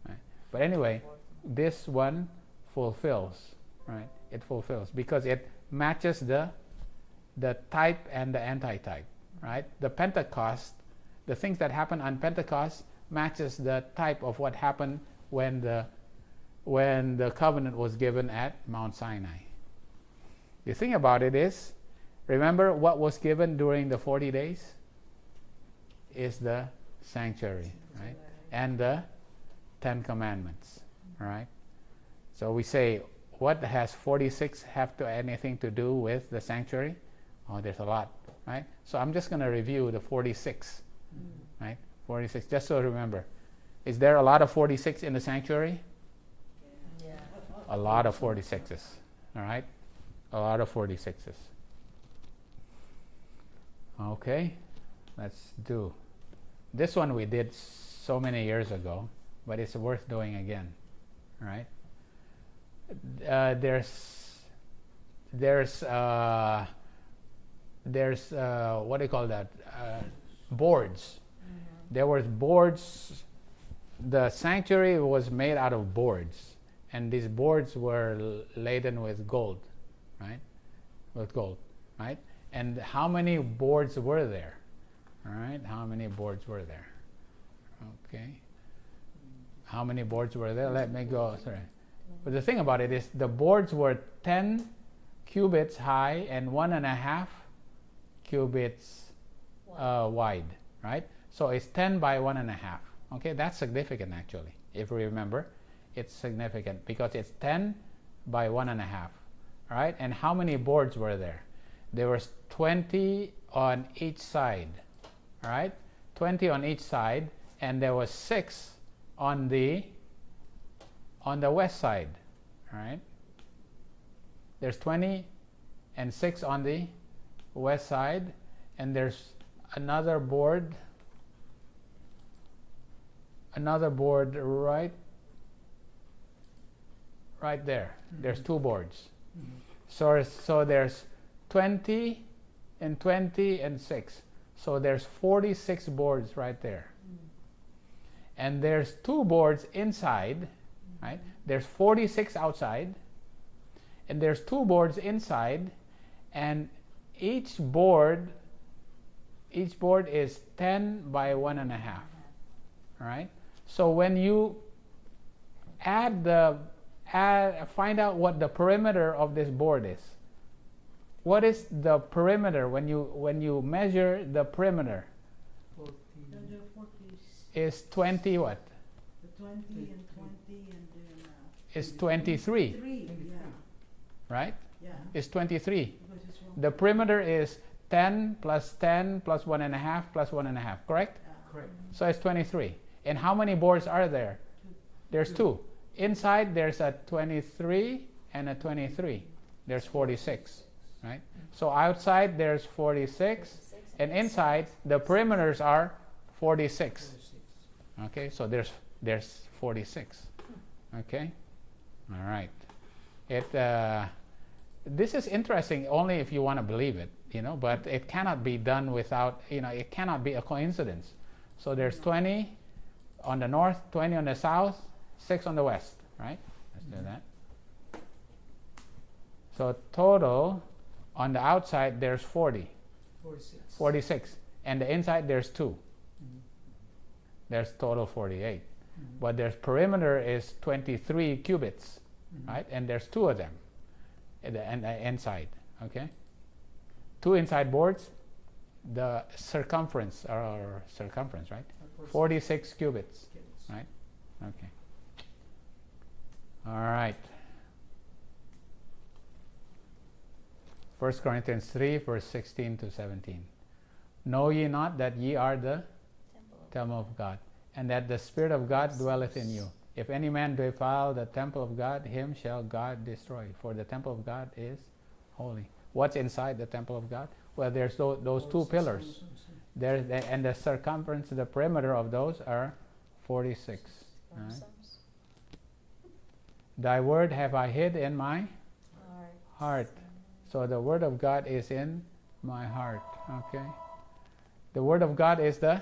right. But anyway, this one fulfills, right? It fulfills because it matches the type and the anti-type, right? The Pentecost, the things that happen on Pentecost matches the type of what happened when the covenant was given at Mount Sinai. The thing about it is, remember what was given during the 40 days? Is the sanctuary, right? And the 10 Commandments, right? So we say, what has 46 have anything to do with the sanctuary? Oh, there's a lot, right? So I'm just going to review the 46, right? 46, just so remember. Is there a lot of 46 in the sanctuary? Yeah. A lot of 46s, all right? A lot of 46s. Okay, let's do. This one we did so many years ago, but it's worth doing again, all right? There's what do you call that? Boards. There was boards. The sanctuary was made out of boards, and these boards were laden with gold, right? With gold, right? And how many boards were there? All right, how many boards were there? Okay. How many boards were there? Let me go. Sorry. But the thing about it is the boards were 10 cubits high and 1.5 cubits wide, right? So it's 10 by 1.5. Okay, that's significant actually. If you remember, it's significant because it's 10 by 1.5. All right, and how many boards were there? There was 20 on each side. All right, 20 on each side, and there was 6 on the west side. All right, there's 20 and 6 on the west side, and there's another board right there. There's 2 boards. So there's 20 and 20 and 6. So there's 46 boards right there. And there's 2 boards inside, right? There's 46 outside, and there's 2 boards inside, and each board is 10 by 1.5. All right? So when you find out what the perimeter of this board is. What is the perimeter when you measure the perimeter? 40. Is 20 what? The 20 and 20 and then Is 23, 3, yeah. right? Yeah. Is 23. Because it's one. The perimeter is 10 plus 10 plus 1.5 plus 1.5, correct? Correct. So it's 23. And how many boards are there? There's 2. Inside there's a 23 and a 23. There's 46, right? So outside there's 46, and inside the perimeters are 46. Okay, so there's 46. Okay, all right. This is interesting only if you want to believe it, but it cannot be done without, it cannot be a coincidence. So there's 20 on the north, 20 on the south, 6 on the west, right? Let's do that. So total on the outside there's 46, and the inside there's 2. There's total 48. But their perimeter is 23 cubits, right? And there's 2 of them, and the inside. Okay, 2 inside boards. The circumference, right? 46 cubits, right? Okay. All right. 1 Corinthians 3, verse 16 to 17. Know ye not that ye are the temple of God, and that the Spirit of God dwelleth in you? If any man defile the temple of God, him shall God destroy. For the temple of God is holy. What's inside the temple of God? Well, there's those 2 pillars. And the circumference, the perimeter of those are 46. Right? Thy word have I hid in my heart. So the word of God is in my heart. Okay. The word of God is the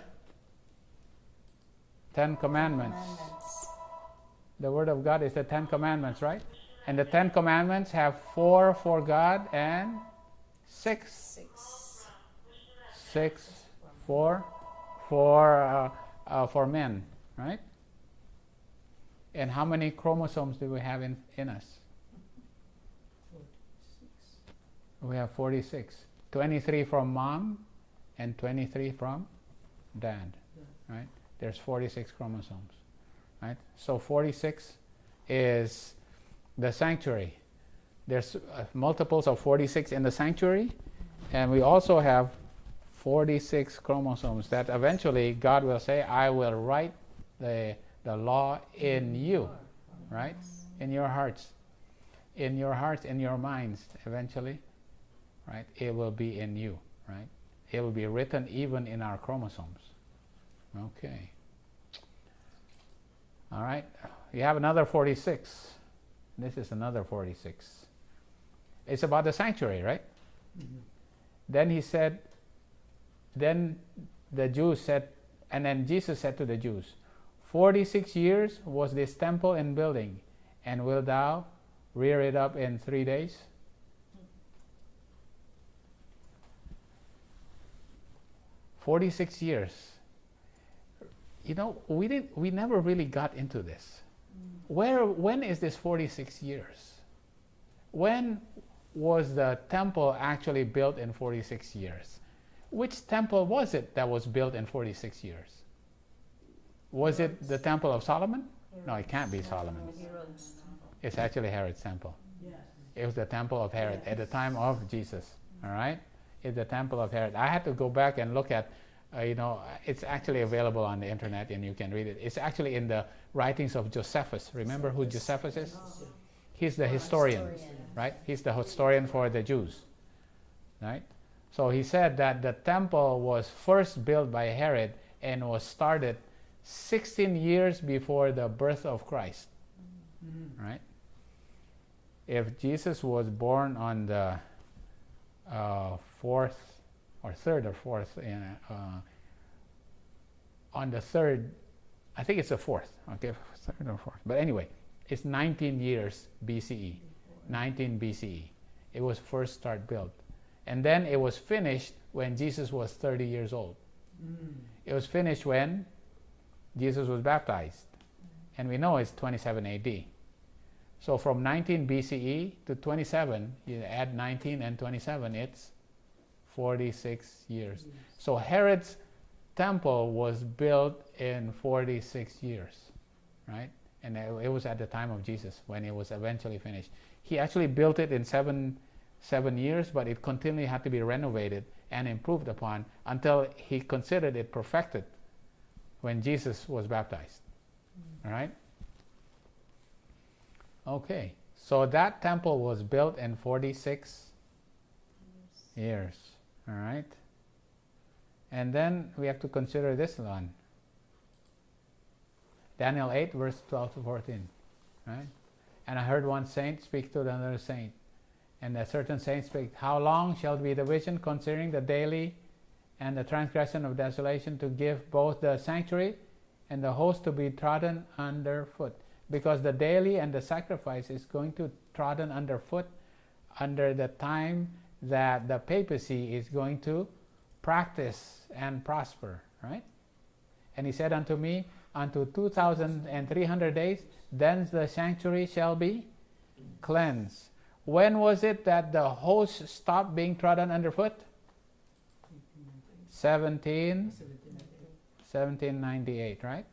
10 commandments. The word of God is the 10 commandments, right? And the 10 commandments have 4 for God and 6 for men, right? And how many chromosomes do we have in us? 46. We have 46. 23 from mom and 23 from dad, right? There's 46 chromosomes, right? So 46 is the sanctuary. There's multiples of 46 in the sanctuary, and we also have 46 chromosomes that eventually God will say, I will write the law in you, right? In your hearts, in your minds, eventually, right? It will be in you, right? It will be written even in our chromosomes. Okay. All right. You have another 46. This is another 46. It's about the sanctuary, right? Then he said, then the Jews said, and then Jesus said to the Jews, 46 years was this temple in building, and wilt thou rear it up in 3 days? $46 years. we never really got into this. When is this 46 years? When was the temple actually built in 46 years? Which temple was it that was built in 46 years? Was it the temple of Solomon? No, it can't be Solomon. Herod's temple. It's actually Herod's temple. Yes. It was the temple of Herod at the Yes. time of Jesus. All right? It's the temple of Herod. I had to go back and look at, it's actually available on the internet and you can read it. It's actually in the writings of Josephus. Remember who Josephus is? He's the historian, right? He's the historian for the Jews, right? So he said that the temple was first built by Herod and was started 16 years before the birth of Christ, right? If Jesus was born on the fourth or third or fourth, on the third, I think it's the fourth, okay, third or fourth. But anyway, it's 19 years BCE, 19 BCE. It was first start built. And then it was finished when Jesus was 30 years old. It was finished when Jesus was baptized. And we know it's 27 AD. So from 19 BCE to 27, you add 19 and 27, it's 46 years. So Herod's temple was built in 46 years, right? And it was at the time of Jesus when it was eventually finished. He actually built it in seven years, but it continually had to be renovated and improved upon until he considered it perfected when Jesus was baptized. All right? Okay, so that temple was built in 46 years. All right? And then we have to consider this one. Daniel 8, verse 12 to 14. Right? And I heard one saint speak to another saint. And a certain saint spake, how long shall be the vision concerning the daily and the transgression of desolation, to give both the sanctuary and the host to be trodden underfoot? Because the daily and the sacrifice is going to trodden underfoot under the time that the papacy is going to practice and prosper, right? And he said unto me, unto 2,300 days, then the sanctuary shall be cleansed. When was it that the host stopped being trodden underfoot? 1798, right?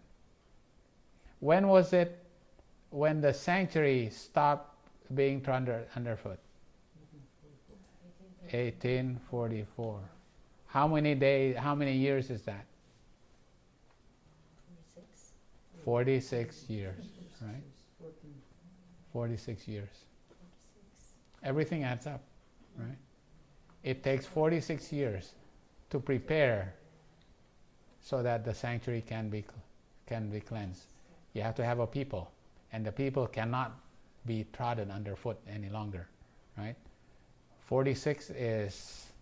When was it when the sanctuary stopped being trodden underfoot? 1844. How many days, how many years is that? 46 years, right? 46 years. Everything adds up, right? It takes 46 years to prepare so that the sanctuary can be cleansed. You have to have a people, and the people cannot be trodden underfoot any longer, right? 46 is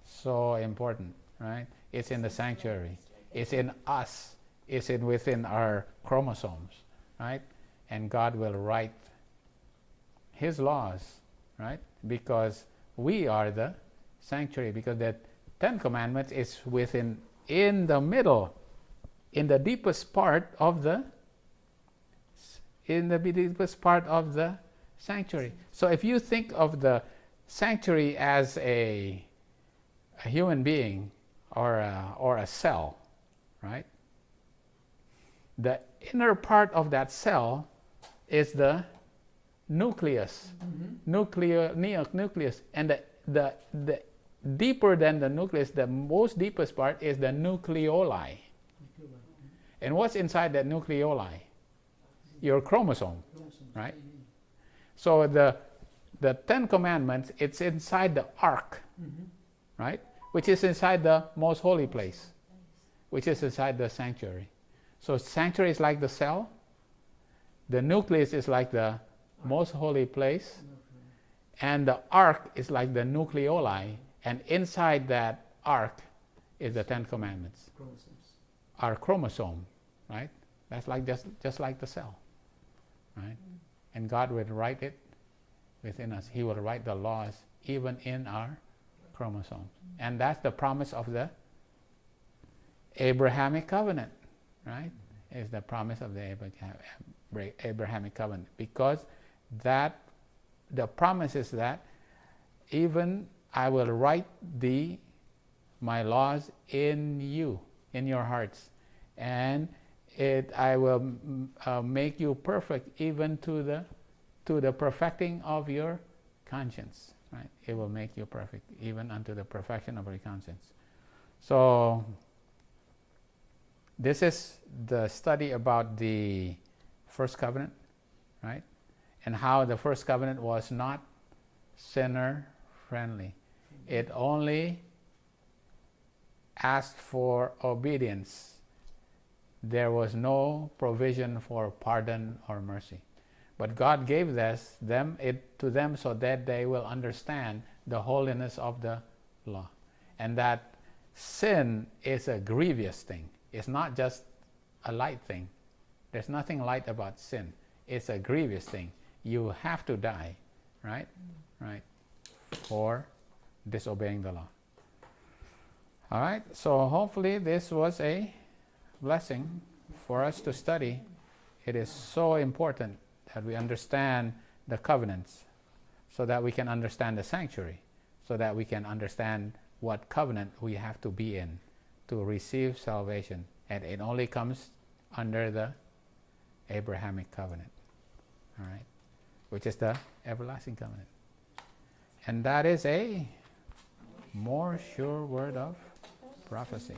so important, right? It's in the sanctuary. It's in us. It's within our chromosomes, right? And God will write His laws, right? Because we are the sanctuary. Because the Ten Commandments is in the middle, in the deepest part of the sanctuary. So if you think of the sanctuary as a human being or a cell, right? The inner part of that cell is the nucleus, nucleus, and the deeper than the nucleus, the most deepest part is the nucleoli. And what's inside that nucleoli? Your chromosome, right? So the Ten Commandments, it's inside the ark, right? Which is inside the most holy place, which is inside the sanctuary. So sanctuary is like the cell. The nucleus is like the most holy place. And the ark is like the nucleoli. And inside that ark is the Ten Commandments. Our chromosome, right? That's like just like the cell, right? And God will write it within us. He will write the laws even in our chromosomes. And that's the promise of the Abrahamic covenant, right? Is the promise of the Abrahamic covenant, because that the promise is that even I will write my laws in you, in your hearts, and I will make you perfect even to the perfecting of your conscience, right? It will make you perfect even unto the perfection of your conscience. So this is the study about the first covenant, right? And how the first covenant was not sinner friendly. It only asked for obedience. There was no provision for pardon or mercy. But God gave it to them so that they will understand the holiness of the law, and that sin is a grievous thing. It's not just a light thing. There's nothing light about sin. It's a grievous thing. You have to die, right? Right, for disobeying the law. All right, so hopefully this was a blessing for us to study. It is so important that we understand the covenants, so that we can understand the sanctuary, so that we can understand what covenant we have to be in to receive salvation. And it only comes under the Abrahamic covenant, all right, which is the everlasting covenant. And that is a more sure word of prophecy.